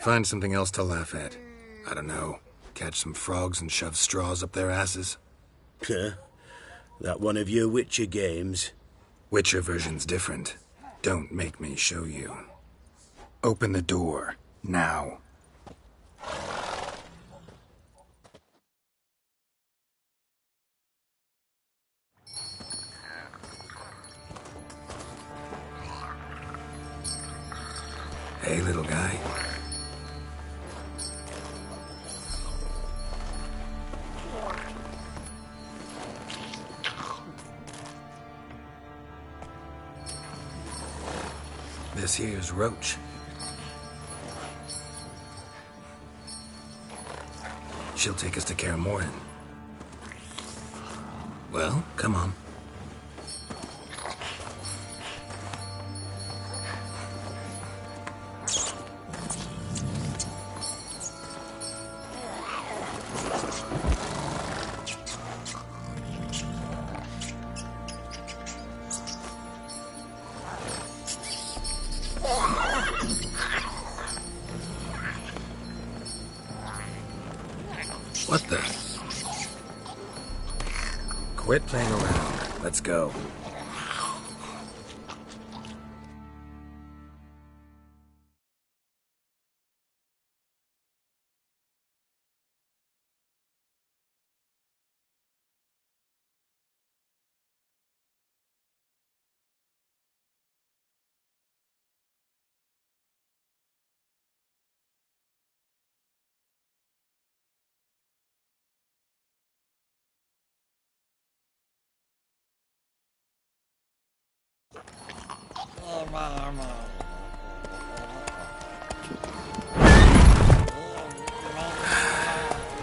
Find something else to laugh at. I don't know. Catch some frogs and shove straws up their asses. Huh? That one of your Witcher games? Witcher version's different. Don't make me show you. Open the door. Now. Hey, little guy. This here's Roach. She'll take us to Kaer Morhen. Well, come on. What the? Quit playing around. Let's go.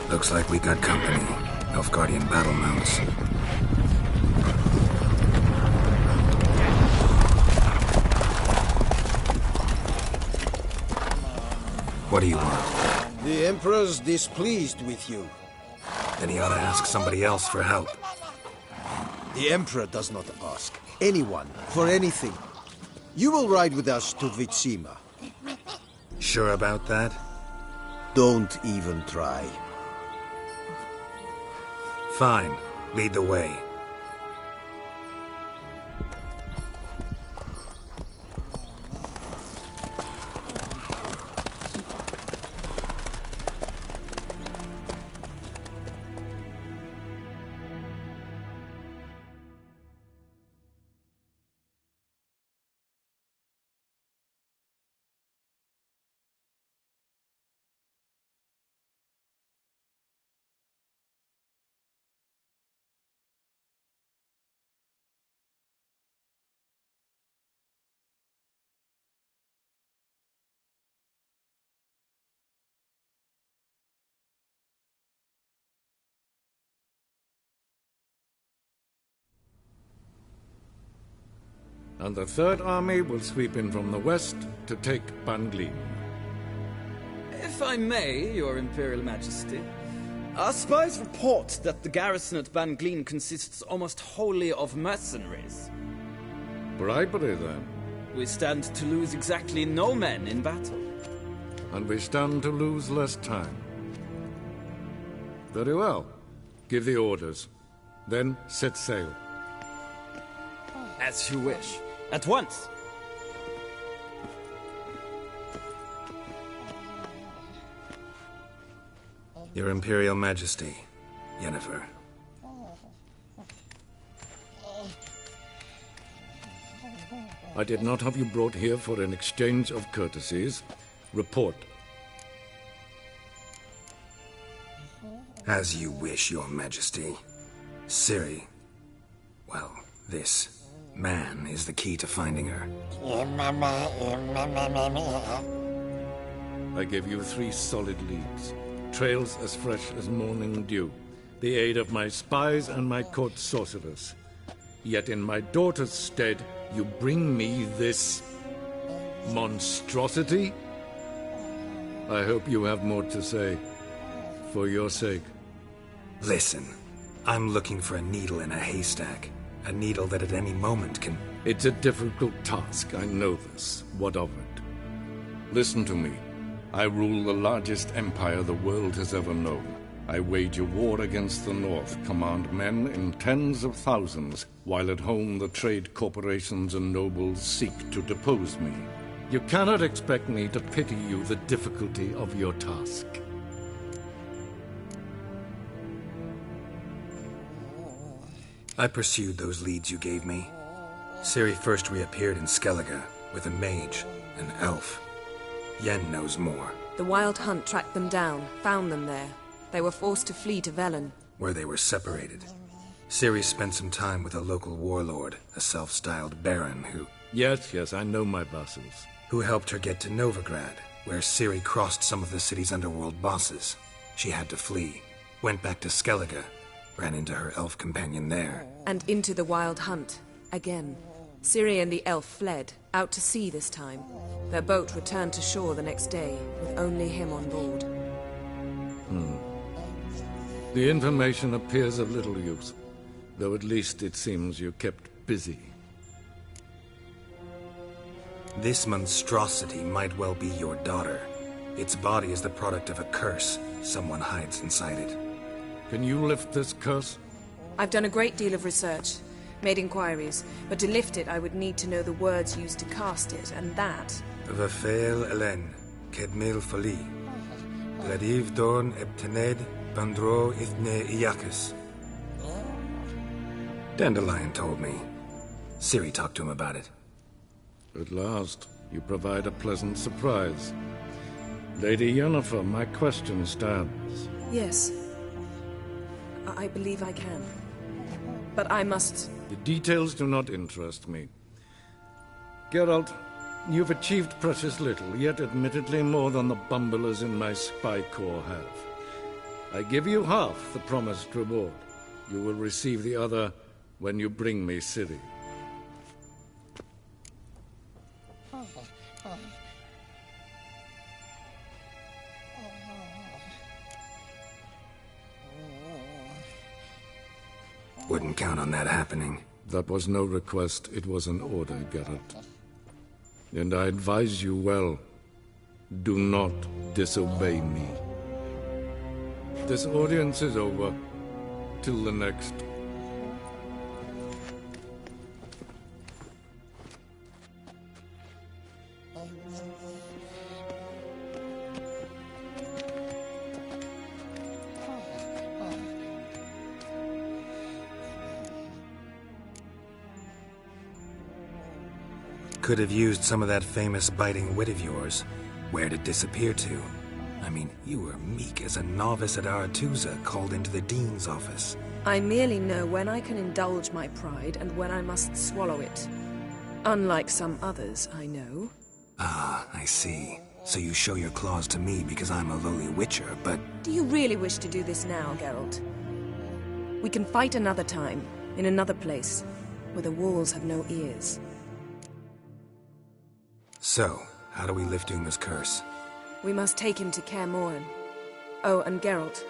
Looks like we got company. Nilfgaardian battle mounts. What do you want? The Emperor's displeased with you. Then he ought to ask somebody else for help. The Emperor does not ask anyone for anything. You will ride with us to Vitsima. Sure about that? Don't even try. Fine. Lead the way. and the Third Army will sweep in from the west to take Banglin. If I may, Your Imperial Majesty, our spies report that the garrison at Banglin consists almost wholly of mercenaries. Bribery, then. We stand to lose exactly no men in battle. And we stand to lose less time. Very well. Give the orders. Then set sail. As you wish. At once! Your Imperial Majesty, Yennefer. I did not have you brought here for an exchange of courtesies. Report. As you wish, Your Majesty. Ciri, well, this man is the key to finding her. I gave you 3 solid leads. Trails as fresh as morning dew. The aid of my spies and my court sorcerers. Yet in my daughter's stead, you bring me this monstrosity? I hope you have more to say. For your sake. Listen, I'm looking for a needle in a haystack. A needle that at any moment can... It's a difficult task, I know this. What of it? Listen to me. I rule the largest empire the world has ever known. I wage a war against the North, command men in tens of thousands, while at home the trade corporations and nobles seek to depose me. You cannot expect me to pity you the difficulty of your task. I pursued those leads you gave me. Ciri first reappeared in Skellige with a mage, an elf. Yen knows more. The Wild Hunt tracked them down, found them there. They were forced to flee to Velen, where they were separated. Ciri spent some time with a local warlord, a self-styled baron who... Yes, I know my vassals. Who helped her get to Novigrad, where Ciri crossed some of the city's underworld bosses. She had to flee, went back to Skellige, ran into her elf companion there. And into the Wild Hunt, again. Ciri and the elf fled, out to sea this time. Their boat returned to shore the next day, with only him on board. The information appears of little use, though at least it seems you kept busy. This monstrosity might well be your daughter. Its body is the product of a curse someone hides inside it. Can you lift this curse? I've done a great deal of research, made inquiries, but to lift it I would need to know the words used to cast it, and that... Vafel Elen, Kedmil Fali, Gladiv Dorn Ebtened, Bandro Ithne Iakis. Dandelion told me. Ciri talked to him about it. At last, you provide a pleasant surprise. Lady Yennefer, my question stands. Yes. I believe I can. But I must... The details do not interest me. Geralt, you've achieved precious little, yet admittedly more than the bumblers in my spy corps have. I give you half the promised reward. You will receive the other when you bring me Ciri. Wouldn't count on that happening. That was no request, it was an order, Geralt. And I advise you well, do not disobey me. This audience is over. Till the next. Could have used some of that famous biting wit of yours. Where'd it disappear to? I mean, you were meek as a novice at Aretuza called into the Dean's office. I merely know when I can indulge my pride and when I must swallow it. Unlike some others, I know. Ah, I see. So you show your claws to me because I'm a lowly witcher, but... Do you really wish to do this now, Geralt? We can fight another time, in another place, where the walls have no ears. So, how do we lift Uma's curse? We must take him to Kaer Morhen. Oh, and Geralt,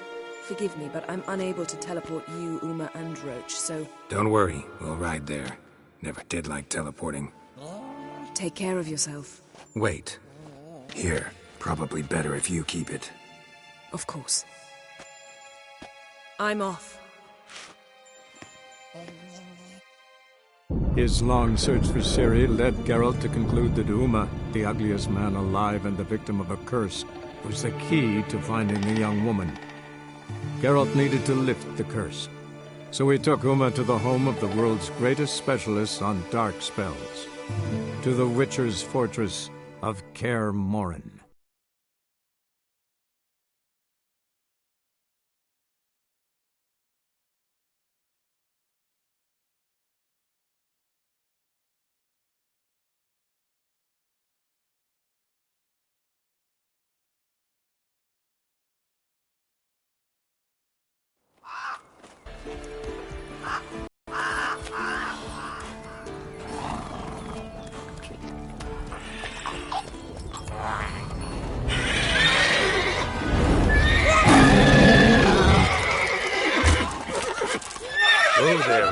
forgive me, but I'm unable to teleport you, Uma, and Roach, so... Don't worry, we'll ride there. Never did like teleporting. Take care of yourself. Wait. Here, probably better if you keep it. Of course. I'm off. His long search for Ciri led Geralt to conclude that Uma, the ugliest man alive and the victim of a curse, was the key to finding the young woman. Geralt needed to lift the curse, so he took Uma to the home of the world's greatest specialists on dark spells, to the Witcher's fortress of Kaer Morhen. Oh, there.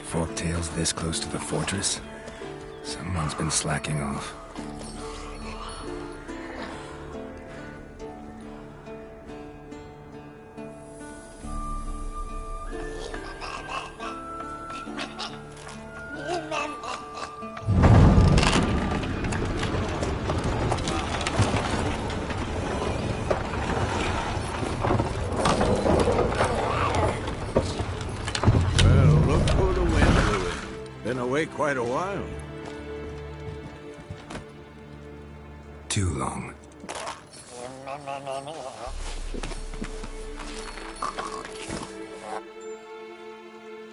Forktail's this close to the fortress? Someone's been slacking off. Quite a while. Too long.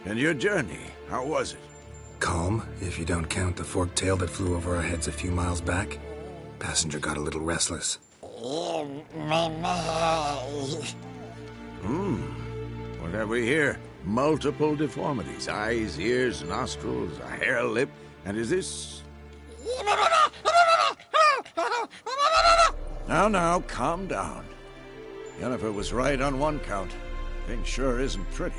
And your journey, how was it? Calm, if you don't count the forktail that flew over our heads a few miles back. Passenger got a little restless. What have we here? Multiple deformities. Eyes, ears, nostrils, a hair lip. And is this... Now, calm down. Yennefer was right on one count. Thing sure isn't pretty.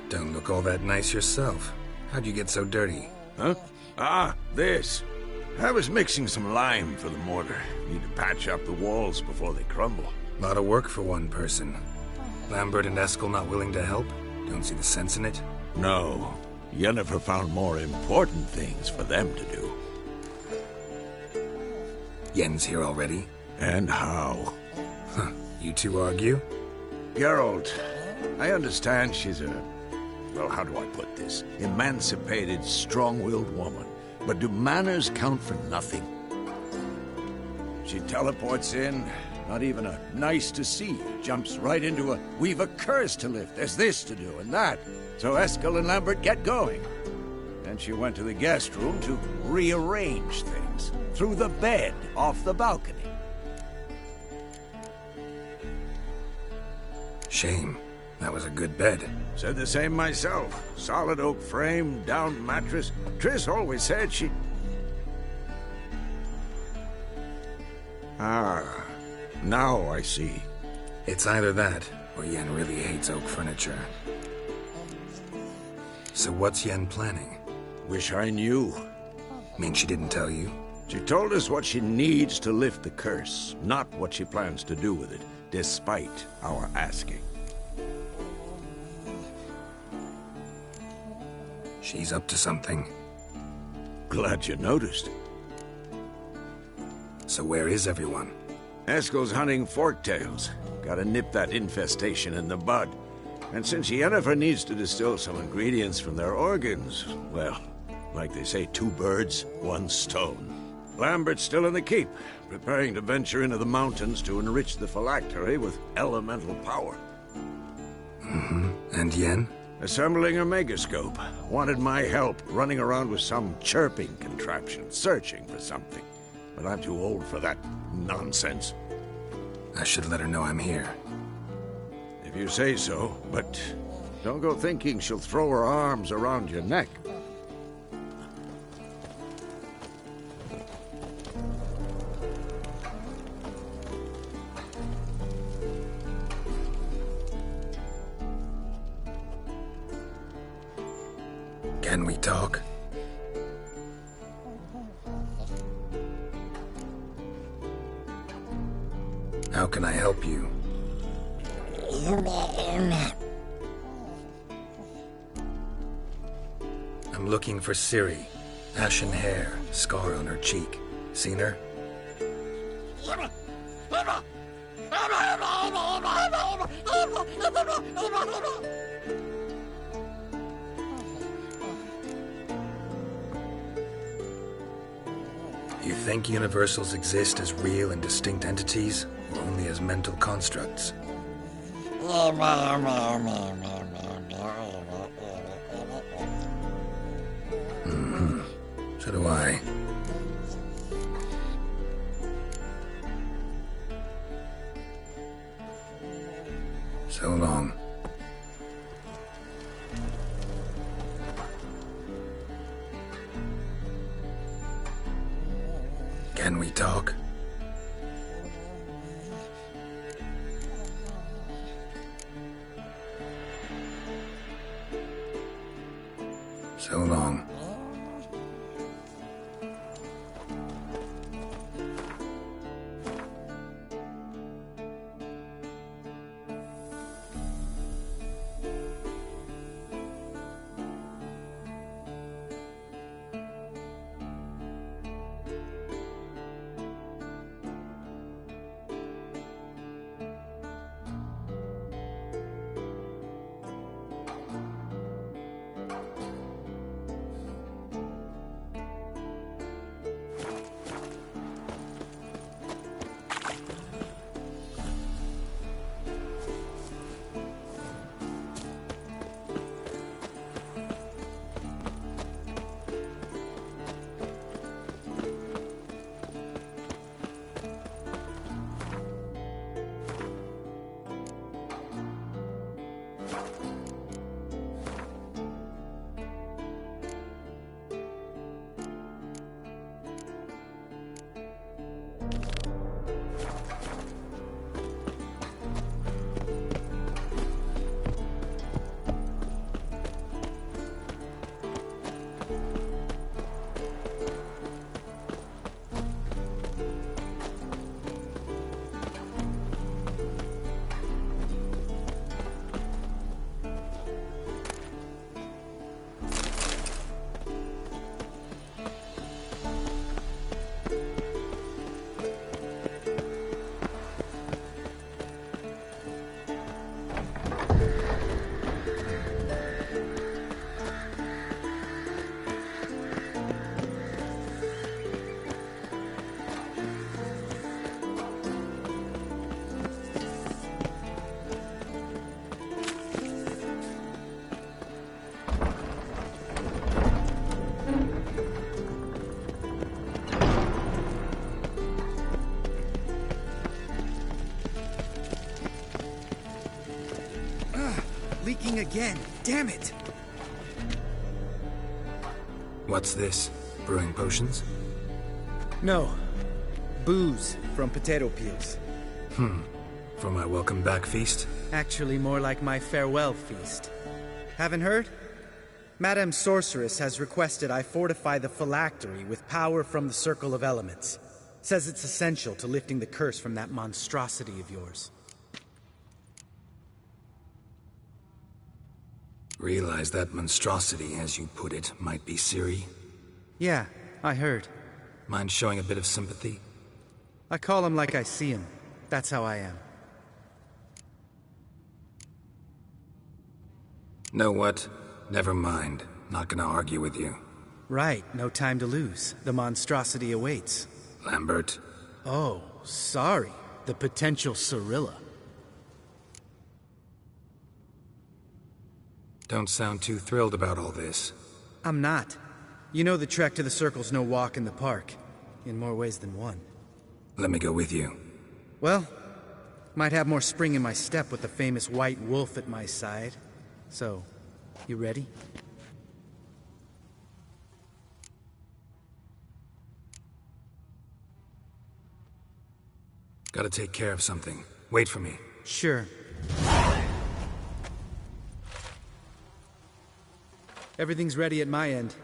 Don't look all that nice yourself. How'd you get so dirty? Huh? Ah, this. I was mixing some lime for the mortar. Need to patch up the walls before they crumble. Lot of work for one person. Lambert and Eskel not willing to help? Don't see the sense in it? No. Yennefer found more important things for them to do. Yen's here already? And how? Huh. You two argue? Geralt, I understand she's well, how do I put this? Emancipated, strong-willed woman. But do manners count for nothing? She teleports in, not even a nice to see, jumps right into a, we've a curse to lift, there's this to do and that. So Eskel and Lambert get going. Then she went to the guest room to rearrange things. Through the bed, off the balcony. Shame. That was a good bed. Said the same myself. Solid oak frame, down mattress. Triss always said she... Ah, now I see. It's either that, or Yen really hates oak furniture. So what's Yen planning? Wish I knew. Mean she didn't tell you? She told us what she needs to lift the curse, not what she plans to do with it, despite our asking. She's up to something. Glad you noticed. So where is everyone? Eskel's hunting forktails. Gotta nip that infestation in the bud. And since Yennefer needs to distill some ingredients from their organs, well, like they say, 2 birds, 1 stone. Lambert's still in the keep, preparing to venture into the mountains to enrich the phylactery with elemental power. Mm-hmm. And Yen? Assembling a megascope. Wanted my help running around with some chirping contraption, searching for something. but I'm too old for that nonsense. I should let her know I'm here. If you say so, but don't go thinking she'll throw her arms around your neck. Can we talk? How can I help you? I'm looking for Ciri. Ashen hair, scar on her cheek. Seen her? You think universals exist as real and distinct entities, or only as mental constructs? So do I. So long. Can we talk? So long. Leaking again. Damn it! What's this? Brewing potions? No. Booze from potato peels. For my welcome back feast? Actually, more like my farewell feast. Haven't heard? Madame Sorceress has requested I fortify the phylactery with power from the Circle of Elements. Says it's essential to lifting the curse from that monstrosity of yours. Realize that monstrosity, as you put it, might be Ciri? Yeah, I heard. Mind showing a bit of sympathy? I call him like I see him. That's how I am. Know what? Never mind. Not gonna argue with you. Right, no time to lose. The monstrosity awaits. Lambert? Oh, sorry. The potential Cirilla. Don't sound too thrilled about all this. I'm not. You know the trek to the Circle's no walk in the park. in more ways than one. Let me go with you. Well, might have more spring in my step with the famous white wolf at my side. So, you ready? Gotta take care of something. Wait for me. Sure. Everything's ready at my end.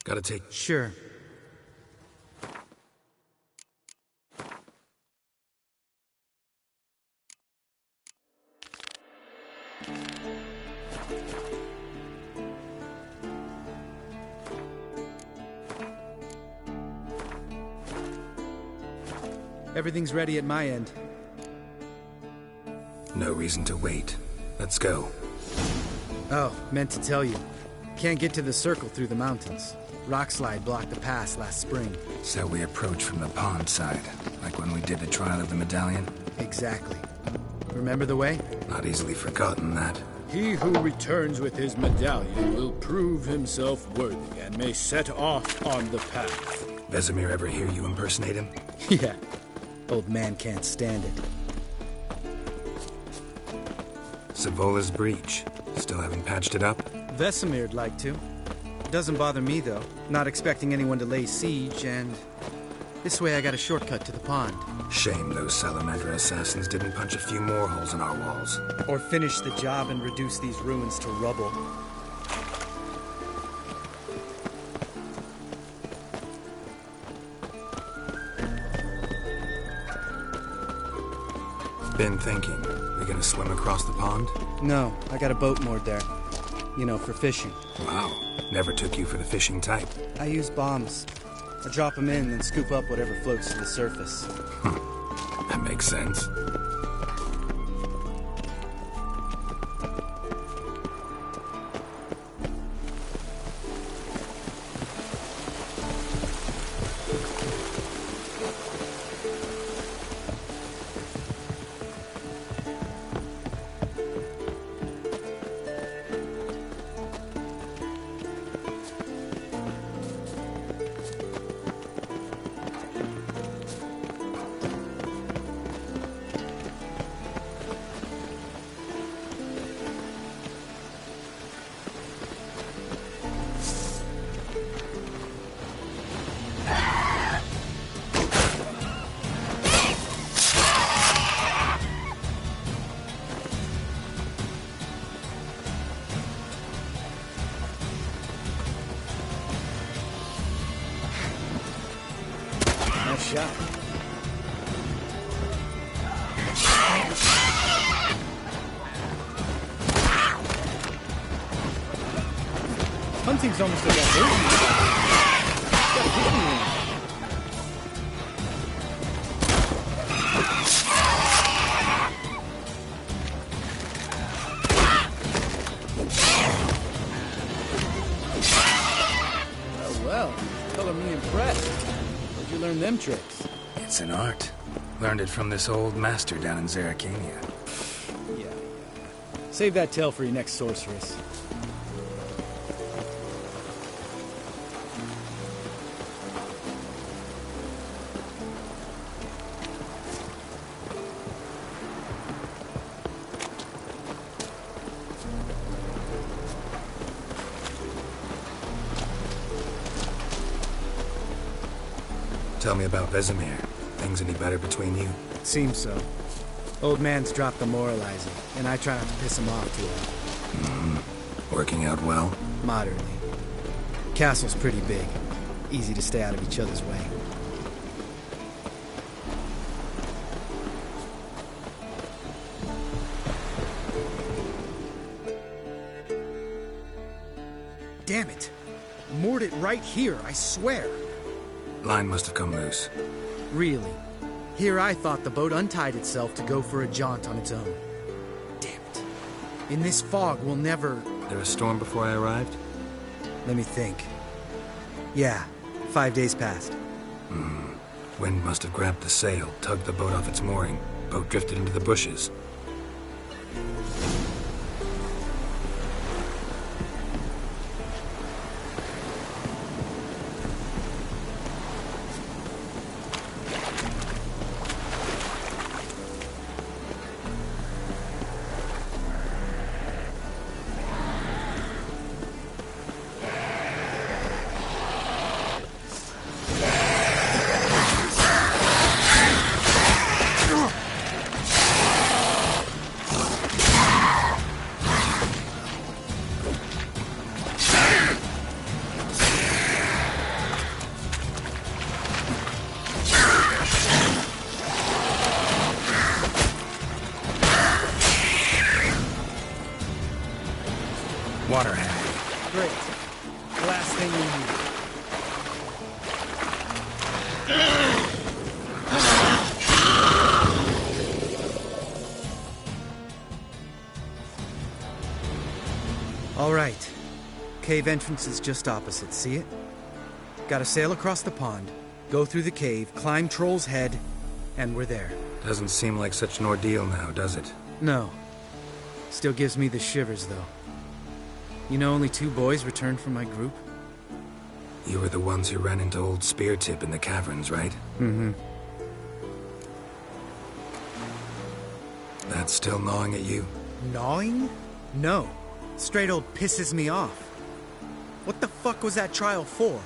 Gotta take... Sure. Everything's ready at my end. No reason to wait. Let's go. Oh, meant to tell you. Can't get to the circle through the mountains. Rockslide blocked the pass last spring. So we approach from the pond side, like when we did the trial of the medallion? Exactly. Remember the way? Not easily forgotten, that. He who returns with his medallion will prove himself worthy and may set off on the path. Vesemir ever hear you impersonate him? Yeah. Old man can't stand it. Savola's breach. Still haven't patched it up? Vesemir'd like to. Doesn't bother me, though. Not expecting anyone to lay siege, and... this way I got a shortcut to the pond. Shame those Salamander assassins didn't punch a few more holes in our walls. Or finish the job and reduce these ruins to rubble. Been thinking. We gonna swim across the pond? No, I got a boat moored there. You know, for fishing. Wow. Never took you for the fishing type. I use bombs. I drop them in, then scoop up whatever floats to the surface. That makes sense. Shot. Hunting's almost like well, color me impressed. Where'd you learn them tricks? It's an art. Learned it from this old master down in Zerrikania. Yeah. Save that tale for your next sorceress. Tell me about Vesemir. Things any better between you? Seems so. Old man's dropped the moralizing, and I try not to piss him off too often. Working out well? Moderately. Castle's pretty big. Easy to stay out of each other's way. Damn it! Moored it right here, I swear! Line must have come loose. Really? Here I thought the boat untied itself to go for a jaunt on its own. Damn it. In this fog, we'll never... There a storm before I arrived? Let me think. Yeah, 5 days passed. Wind must have grabbed the sail, tugged the boat off its mooring. Boat drifted into the bushes. water hag. Great. The last thing we need. All right. Cave entrance is just opposite, see it? Gotta sail across the pond, go through the cave, climb Troll's Head, and we're there. Doesn't seem like such an ordeal now, does it? No. Still gives me the shivers, though. You know only 2 boys returned from my group? You were the ones who ran into old Speartip in the caverns, right? Mm-hmm. That's still gnawing at you? Gnawing? No. Straight old pisses me off. What the fuck was that trial for?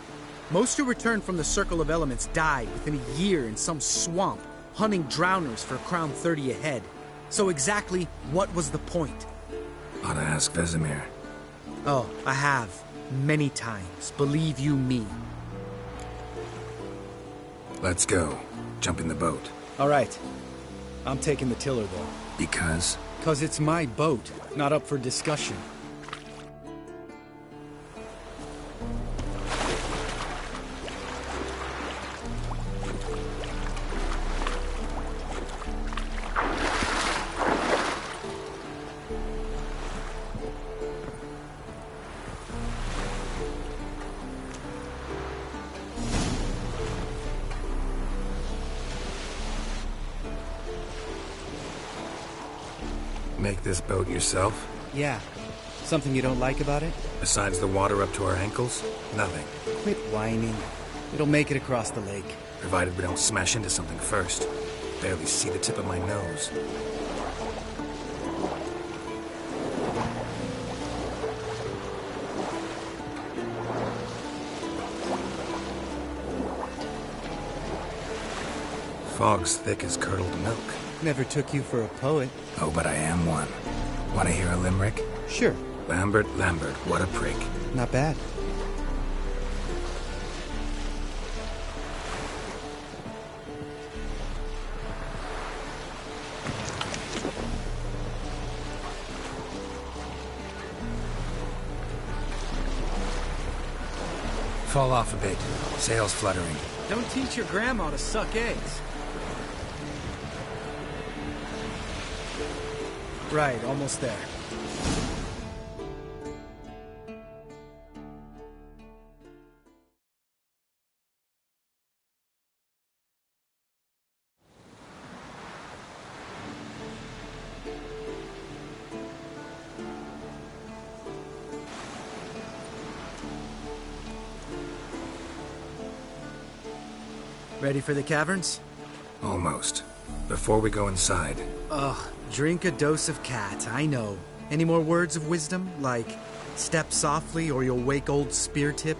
Most who returned from the Circle of Elements died within a year in some swamp, hunting drowners for a crown 30 a head. So exactly what was the point? Ought to ask Vesemir. Oh, I have. Many times. Believe you me. Let's go. Jump in the boat. All right. I'm taking the tiller, though. Because? 'Cause it's my boat, not up for discussion. Make this boat yourself? Yeah. Something you don't like about it? Besides the water up to our ankles? Nothing. Quit whining. It'll make it across the lake. Provided we don't smash into something first. Barely see the tip of my nose. Fog's thick as curdled milk. Never took you for a poet. Oh, but I am one. Want to hear a limerick? Sure. Lambert, Lambert, what a prick. Not bad. Fall off a bit. Sails fluttering. Don't teach your grandma to suck eggs. Right, almost there. Ready for the caverns? Almost. Before we go inside. Ugh, drink a dose of cat, I know. Any more words of wisdom? Like, step softly or you'll wake old Speartip?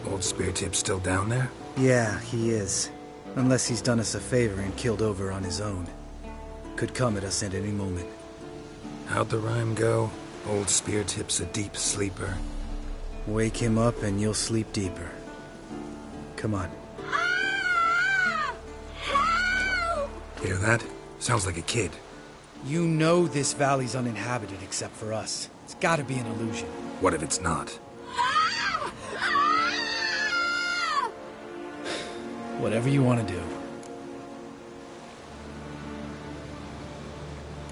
Old Speartip's still down there? Yeah, he is. Unless he's done us a favor and killed over on his own. Could come at us at any moment. How'd the rhyme go? Old Speartip's a deep sleeper. Wake him up and you'll sleep deeper. Come on. Hear that? Sounds like a kid. You know this valley's uninhabited except for us. It's gotta be an illusion. What if it's not? Whatever you want to do.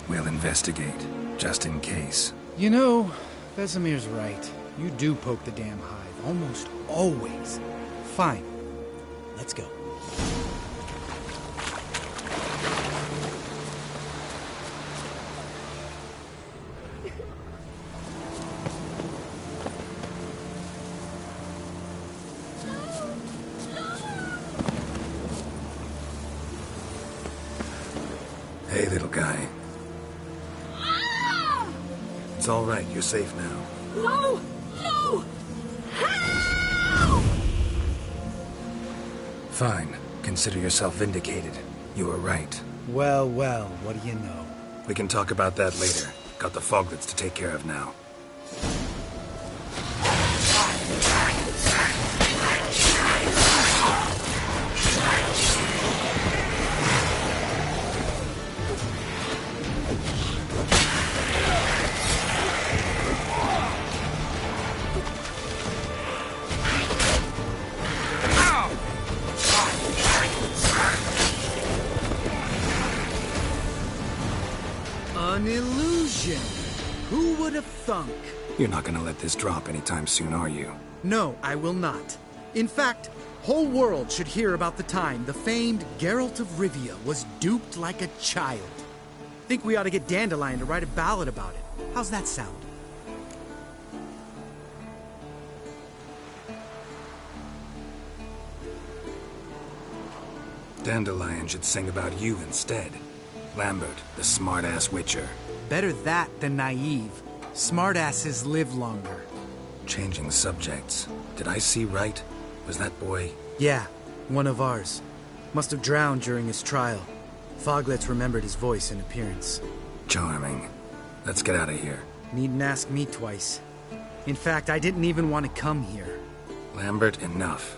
We'll investigate, just in case. You know, Vesemir's right. You do poke the damn hive, almost always. Fine. Let's go. Hey, little guy. It's all right. You're safe now. No! No! Fine. Consider yourself vindicated. You were right. Well, well, what do you know? We can talk about that later. Got the foglets to take care of now. thunk. You're not gonna let this drop anytime soon, are you? No, I will not. In fact, whole world should hear about the time the famed Geralt of Rivia was duped like a child. Think we ought to get Dandelion to write a ballad about it. How's that sound? Dandelion should sing about you instead. Lambert, the smart-ass Witcher. Better that than naive. Smartasses live longer. Changing subjects. Did I see right? Was that boy... Yeah, one of ours. Must have drowned during his trial. Foglets remembered his voice and appearance. Charming. Let's get out of here. Needn't ask me twice. In fact, I didn't even want to come here. Lambert, enough.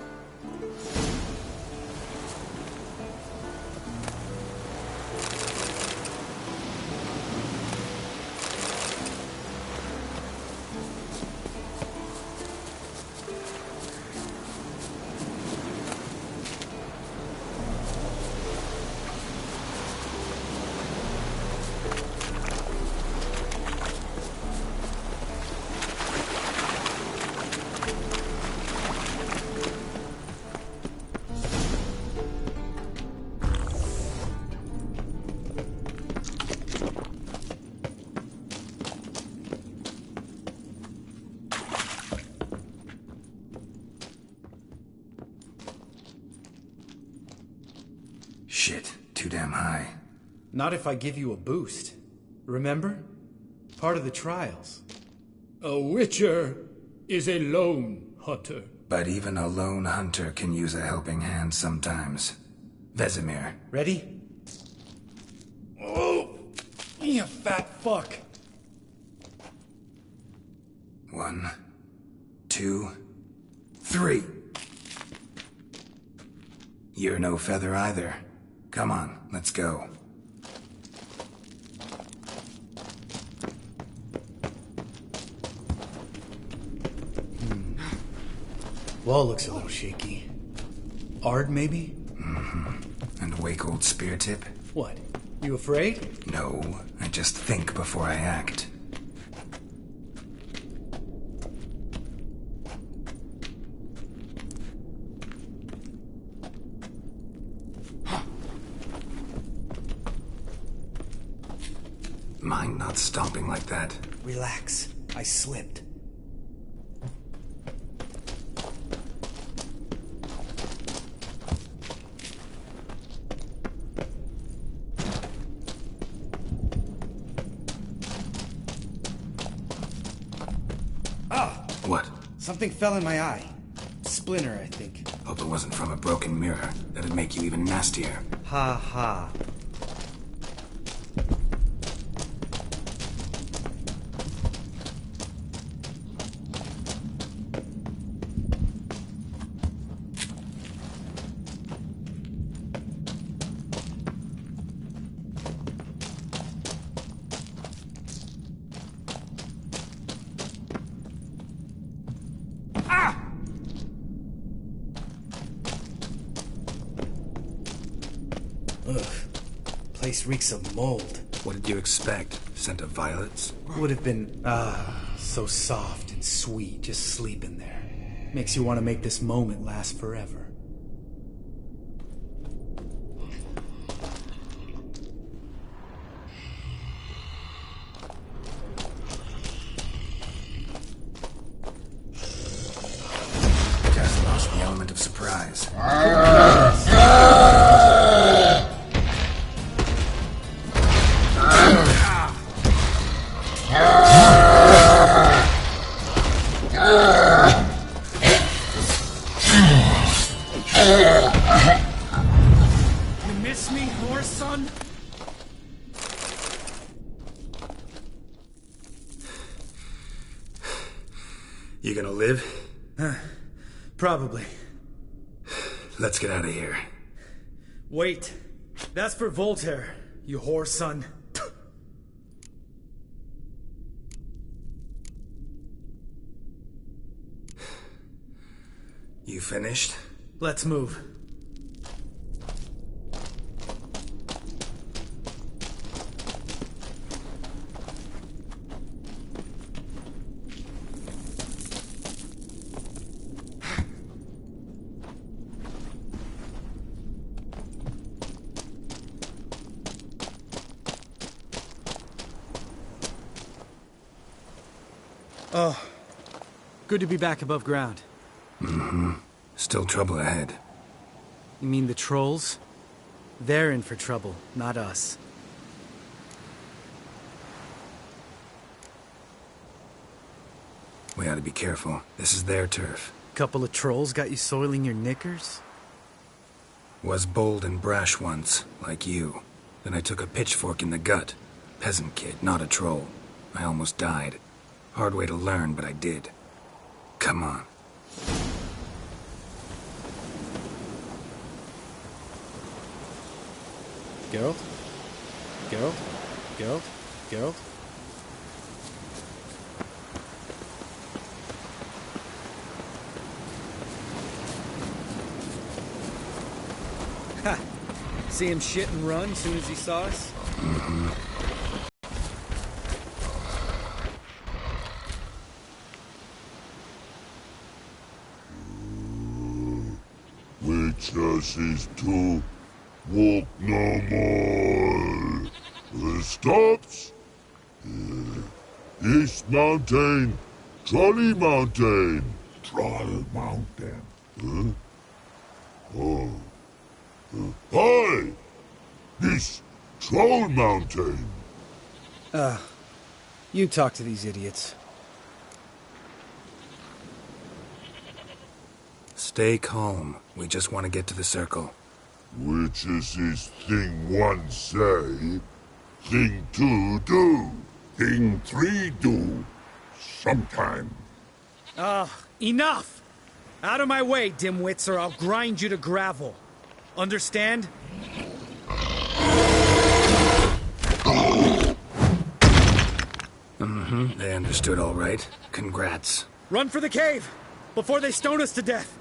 Shit, too damn high. Not if I give you a boost. Remember? Part of the trials. A witcher is a lone hunter. But even a lone hunter can use a helping hand sometimes. Vesemir. Ready? Oh! You fat fuck! 1, 2, 3. You're no feather either. Come on, let's go. Wall looks a little shaky. Ard, maybe? Mm-hmm. And a wake old spear tip? What? You afraid? No, I just think before I act. Mind not stomping like that. Relax. I slipped. Ah! What? Something fell in my eye. Splinter, I think. Hope it wasn't from a broken mirror. That'd make you even nastier. Ha ha. Ugh. Place reeks of mold. What did you expect? Scent of violets? Would have been, so soft and sweet just sleeping there. Makes you want to make this moment last forever. Just lost the element of surprise. You miss me, horse son? You gonna live? Probably. Let's get out of here. Wait. That's for Voltaire, you whore son. You finished? Let's move. Oh, good to be back above ground. Mm-hmm. Still trouble ahead. You mean the trolls? They're in for trouble, not us. We ought to be careful. This is their turf. Couple of trolls got you soiling your knickers? Was bold and brash once, like you. Then I took a pitchfork in the gut. Peasant kid, not a troll. I almost died. Hard way to learn, but I did. Come on. Geralt? Geralt? Geralt? Geralt? Ha! See him shit and run as soon as he saw us? Mm-hmm. Witches is to walk no more. Stops. East Mountain, Trolley Mountain. Troll Mountain. Huh? Oh. Hi! This Troll Mountain. You talk to these idiots. Stay calm. We just want to get to the circle. Which is this thing one say, thing two do, thing three do, sometime. Enough! Out of my way, dimwits, or I'll grind you to gravel. Understand? Mm-hmm. They understood all right. Congrats. Run for the cave! Before they stone us to death!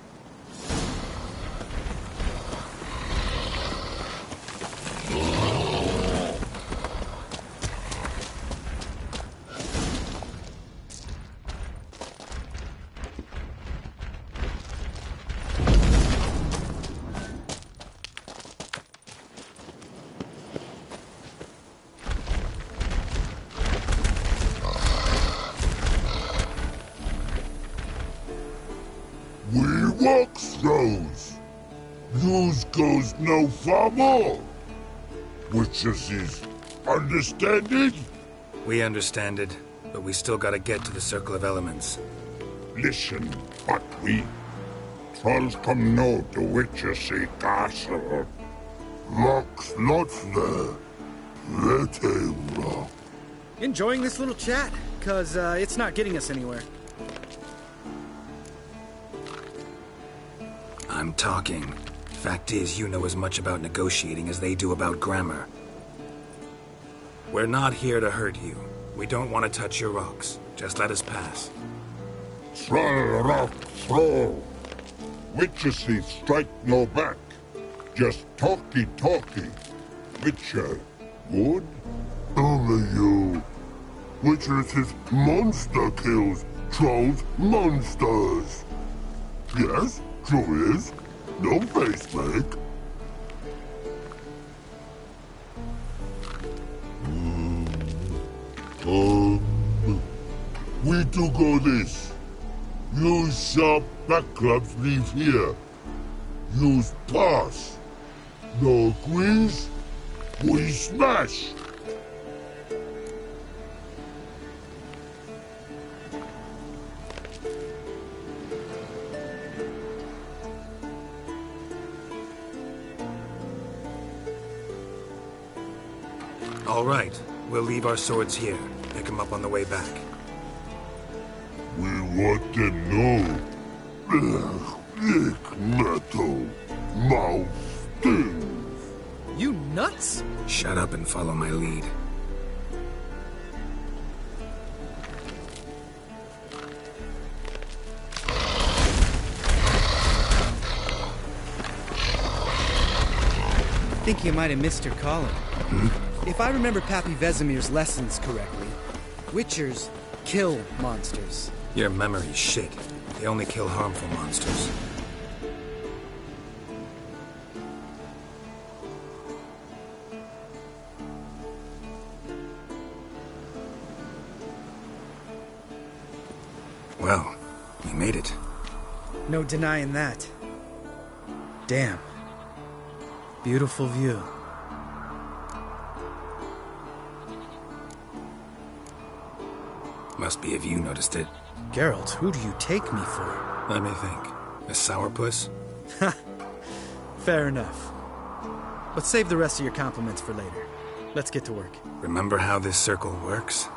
We walk throws. News goes no far more. Witches is understand it? We understand it, but we still gotta get to the Circle of Elements. Listen, but we trolls come no to Witches castle. Rocks lots there. Pretty rock. Enjoying this little chat? 'Cause it's not getting us anywhere. I'm talking. Fact is, you know as much about negotiating as they do about grammar. We're not here to hurt you. We don't want to touch your rocks. Just let us pass. Troll rock throw. Witches strike no back. Just talky. Witcher, good? Only you. Witches is monster kills. Trolls monsters. Yes, true is. No face make. We do go this. Use sharp back clubs leave here. Use pass. No quiz. We smash. All right. We'll leave our swords here. Pick them up on the way back. We want to know. Lick metal. Mouth stings. You nuts? Shut up and follow my lead. I think you might have missed your calling. If I remember Pappy Vesemir's lessons correctly, Witchers kill monsters. Your memory's shit. They only kill harmful monsters. Well, we made it. No denying that. Damn. Beautiful view. Must be if you noticed it. Geralt, who do you take me for? Let me think. A sourpuss? Fair enough. But save the rest of your compliments for later. Let's get to work. Remember how this circle works?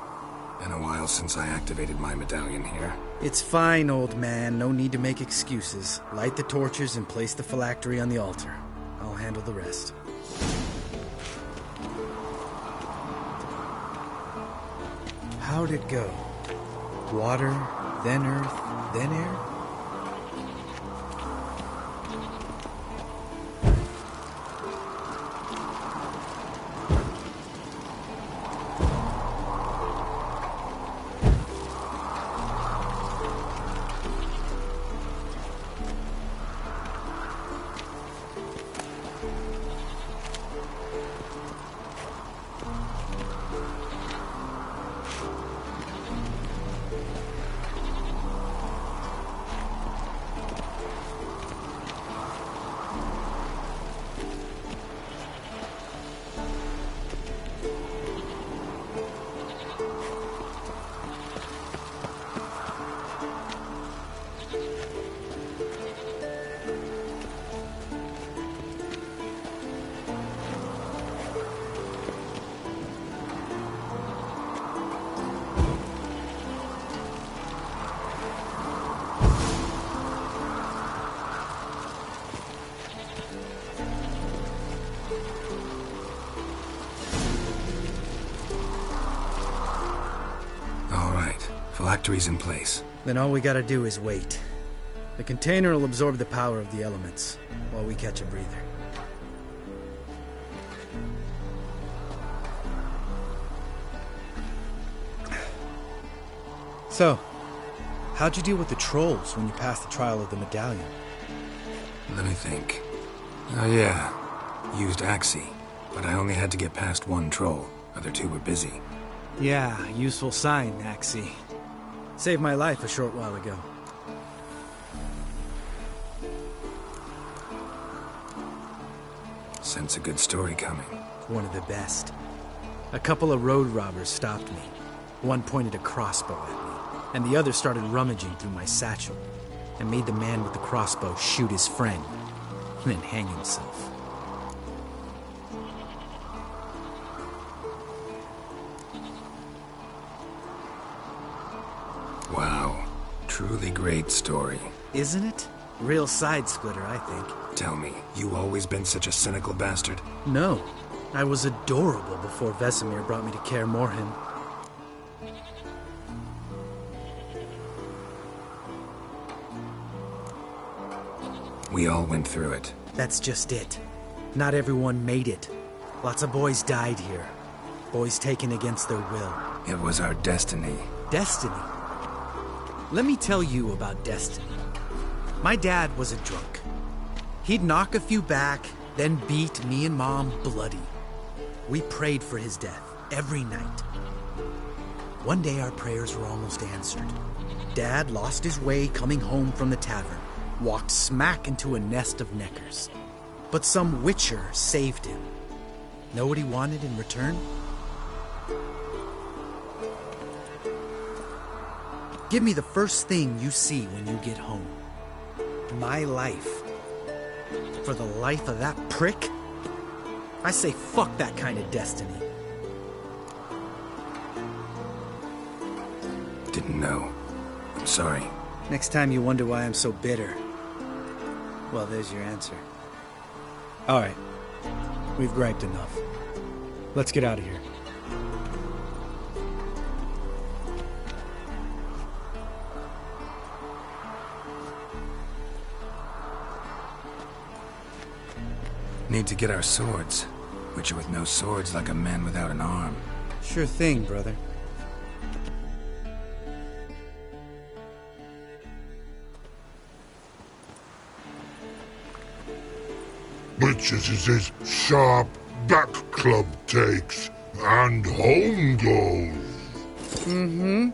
Been a while since I activated my medallion here. It's fine, old man. No need to make excuses. Light the torches and place the phylactery on the altar. I'll handle the rest. How'd it go? Water, then earth, then air? Phylactery's in place. Then all we gotta do is wait. The container will absorb the power of the elements, while we catch a breather. So, how'd you deal with the trolls when you passed the trial of the medallion? Let me think. Oh yeah, used Axie, but I only had to get past one troll. Other two were busy. Yeah, useful sign, Axie. Saved my life a short while ago. Sense a good story coming. One of the best. A couple of road robbers stopped me. One pointed a crossbow at me, and the other started rummaging through my satchel, and made the man with the crossbow shoot his friend, and then hang himself. Wow. Truly great story. Isn't it? Real side-splitter, I think. Tell me, you always been such a cynical bastard? No. I was adorable before Vesemir brought me to Kaer Morhen. We all went through it. That's just it. Not everyone made it. Lots of boys died here. Boys taken against their will. It was our destiny. Destiny? Let me tell you about destiny. My dad was a drunk. He'd knock a few back, then beat me and Mom bloody. We prayed for his death every night. One day our prayers were almost answered. Dad lost his way coming home from the tavern, walked smack into a nest of neckers. But some Witcher saved him. Know what he wanted in return? Give me the first thing you see when you get home. My life. For the life of that prick? I say fuck that kind of destiny. Didn't know. I'm sorry. Next time you wonder why I'm so bitter, well, there's your answer. All right. We've griped enough. Let's get out of here. Need to get our swords. Witcher with no swords like a man without an arm. Sure thing, brother. Witches is his sharp back club takes, and home goes. Mm-hmm.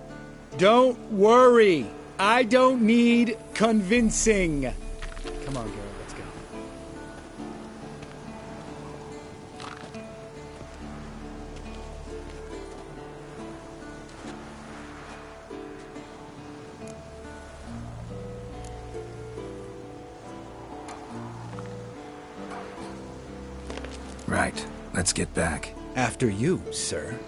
Don't worry. I don't need convincing. Come on, Geralt, let's go. Right. Let's get back. After you, sir.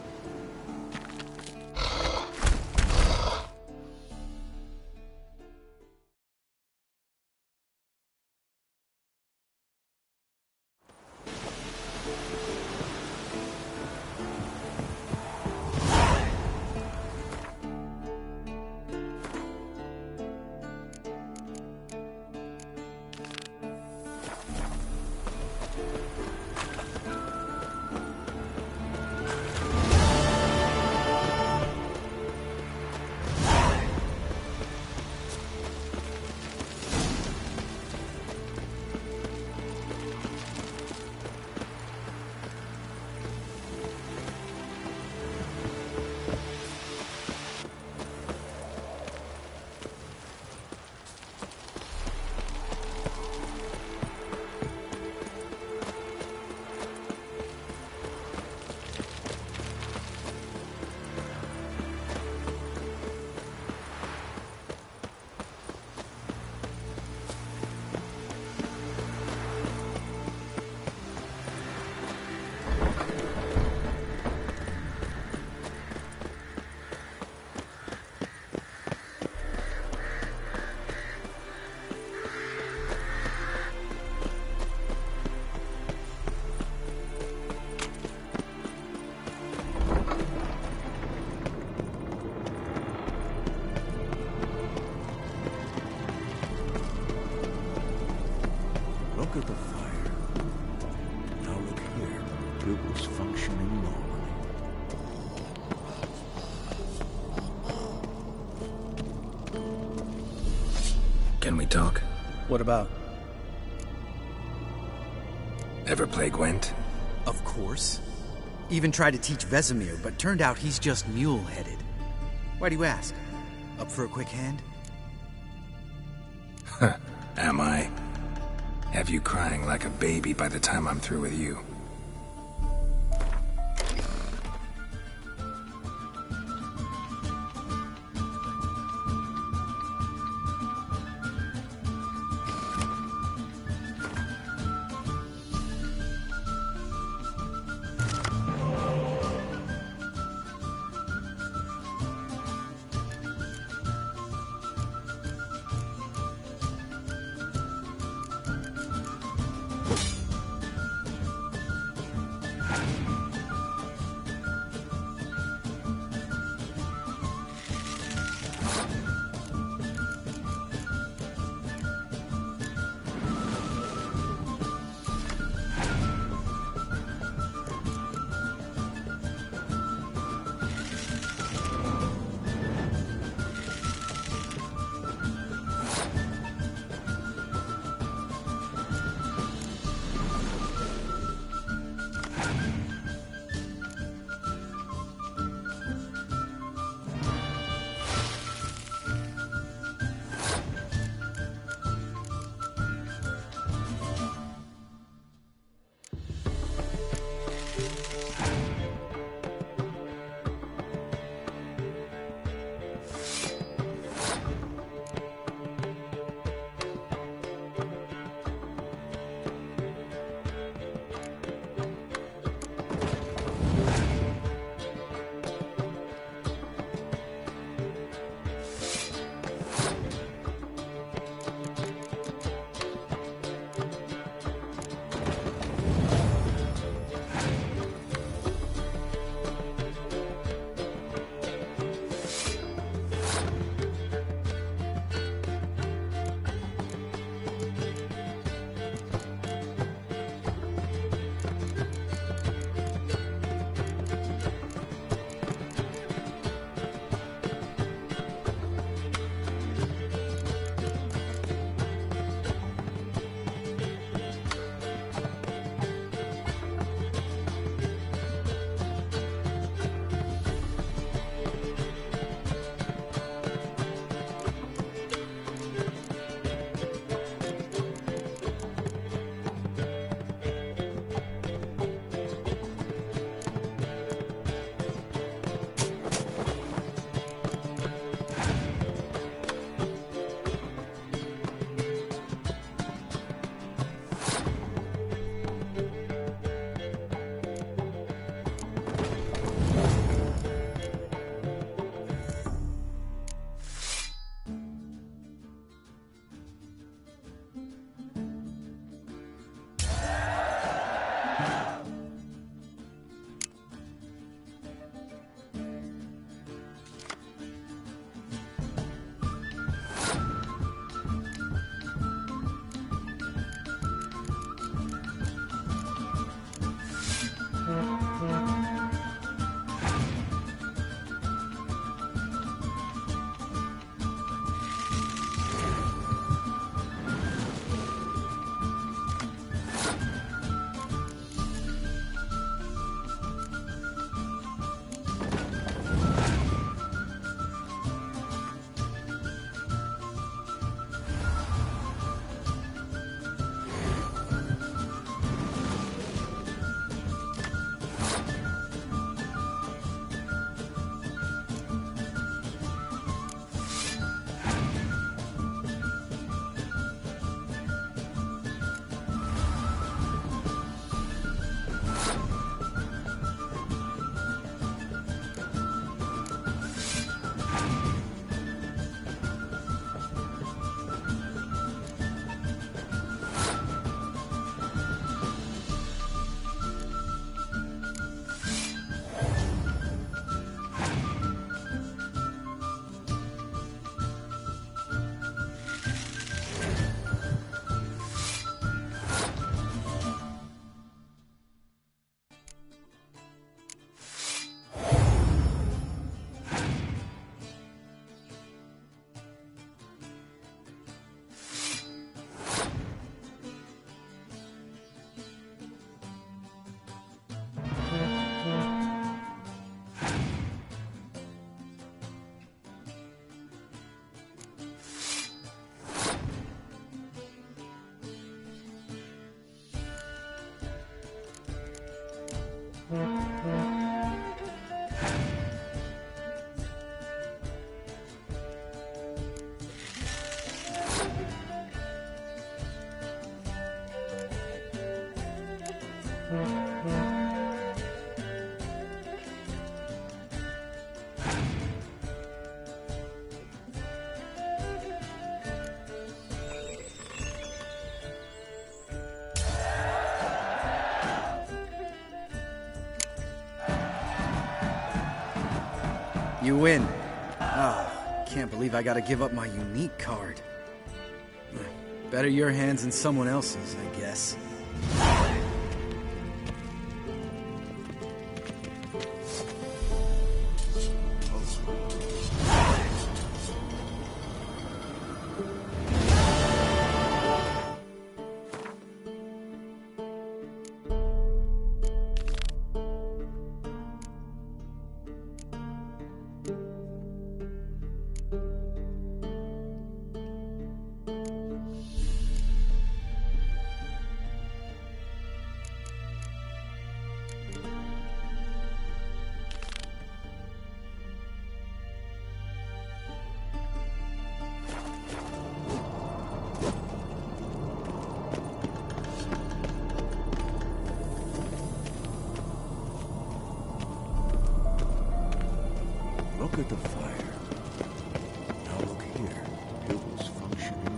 Look at the fire. Now look here. It was functioning normally. Can we talk? What about? Ever play Gwent? Of course. Even tried to teach Vesemir, but turned out he's just mule-headed. Why do you ask? Up for a quick hand? Am I? Have you crying like a baby by the time I'm through with you. You win. Oh, can't believe I gotta give up my unique card. Better your hands than someone else's, I guess. Look at the fire. Now look here. It was functioning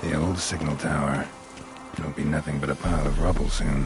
The old signal tower. It'll be nothing but a pile of rubble soon.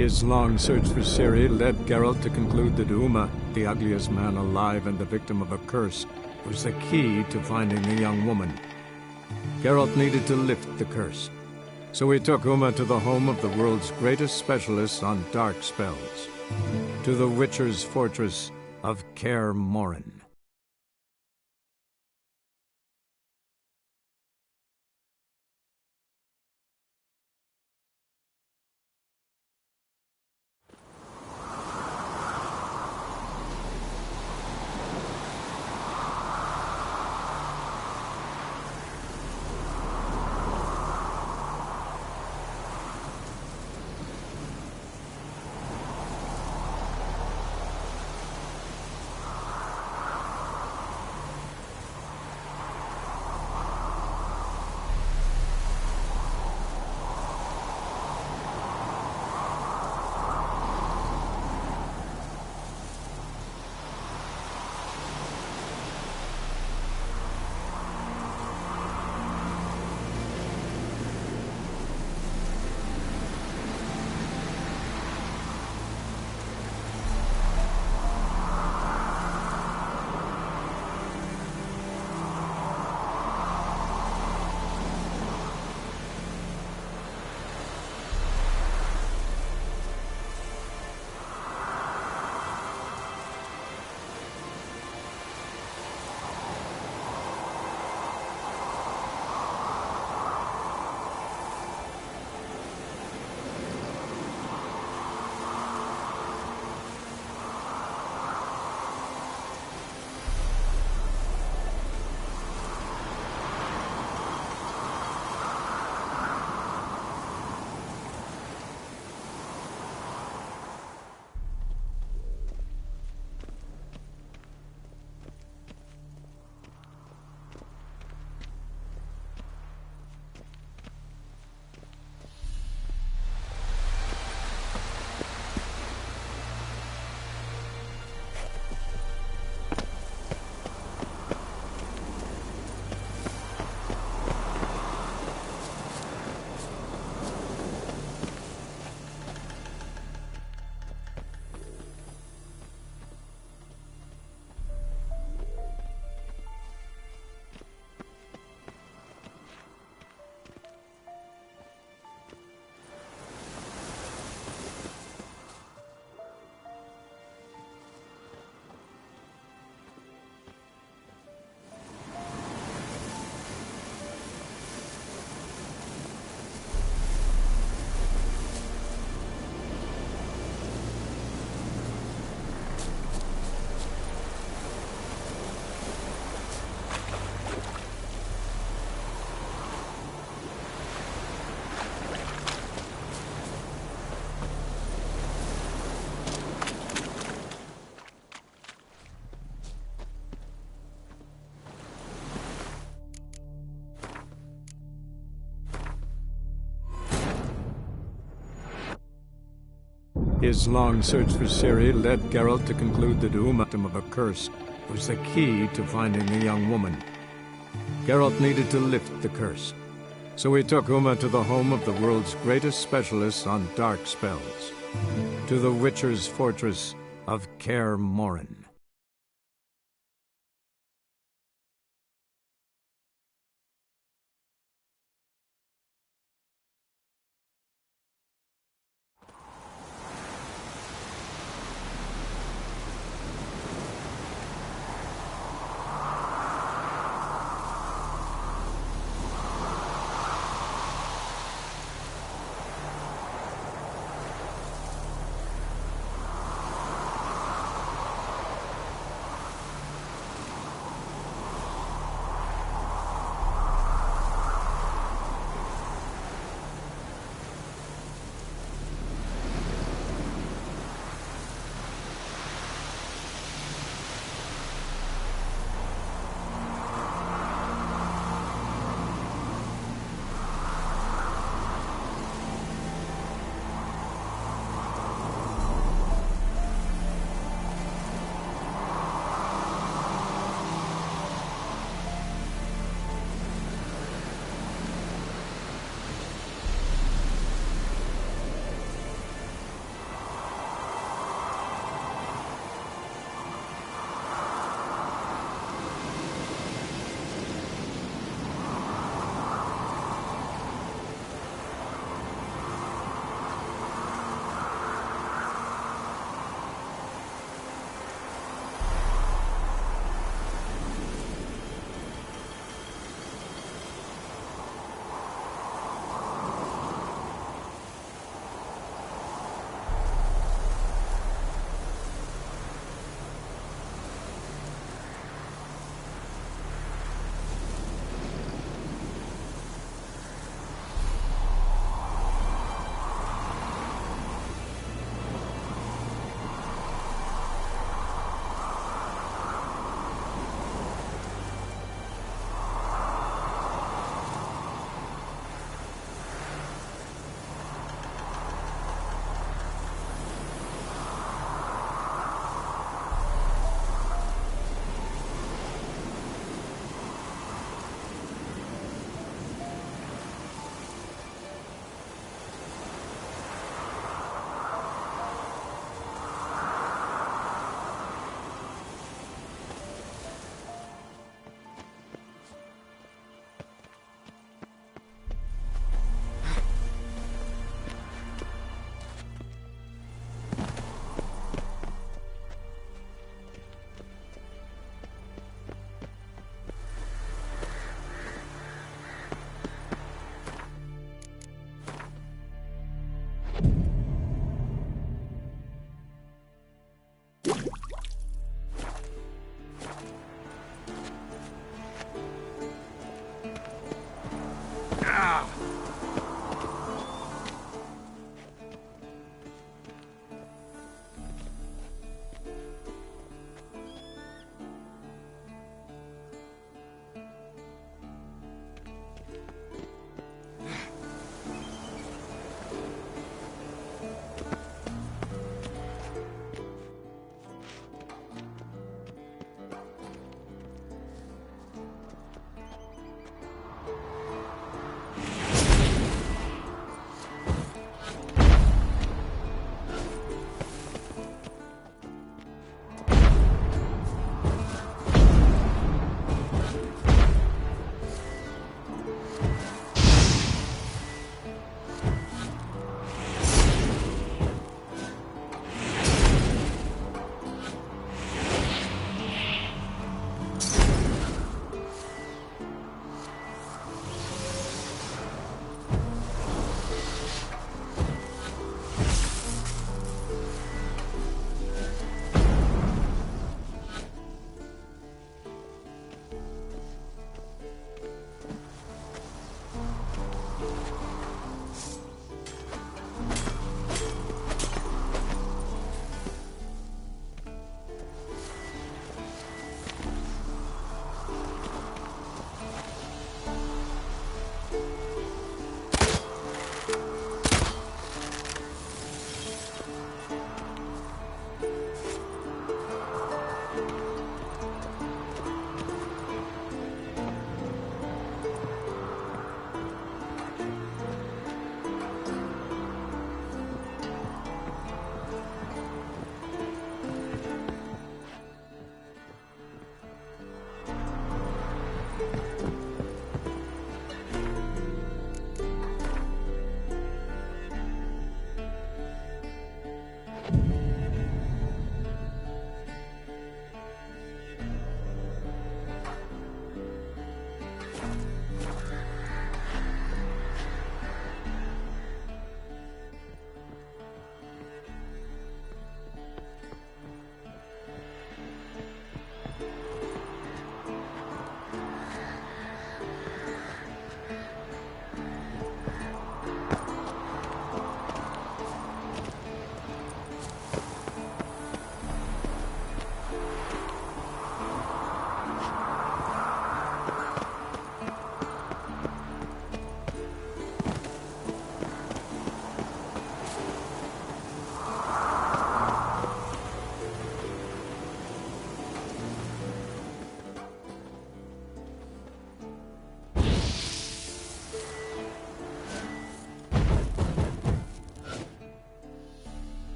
His long search for Ciri led Geralt to conclude that Uma, the ugliest man alive and the victim of a curse, was the key to finding the young woman. Geralt needed to lift the curse, so he took Uma to the home of the world's greatest specialist on dark spells, to the Witcher's fortress of Kaer Morhen. His long search for Ciri led Geralt to conclude that Uma, victim of a curse, was the key to finding the young woman. Geralt needed to lift the curse, so he took Uma to the home of the world's greatest specialist on dark spells, to the Witcher's fortress of Kaer Morhen.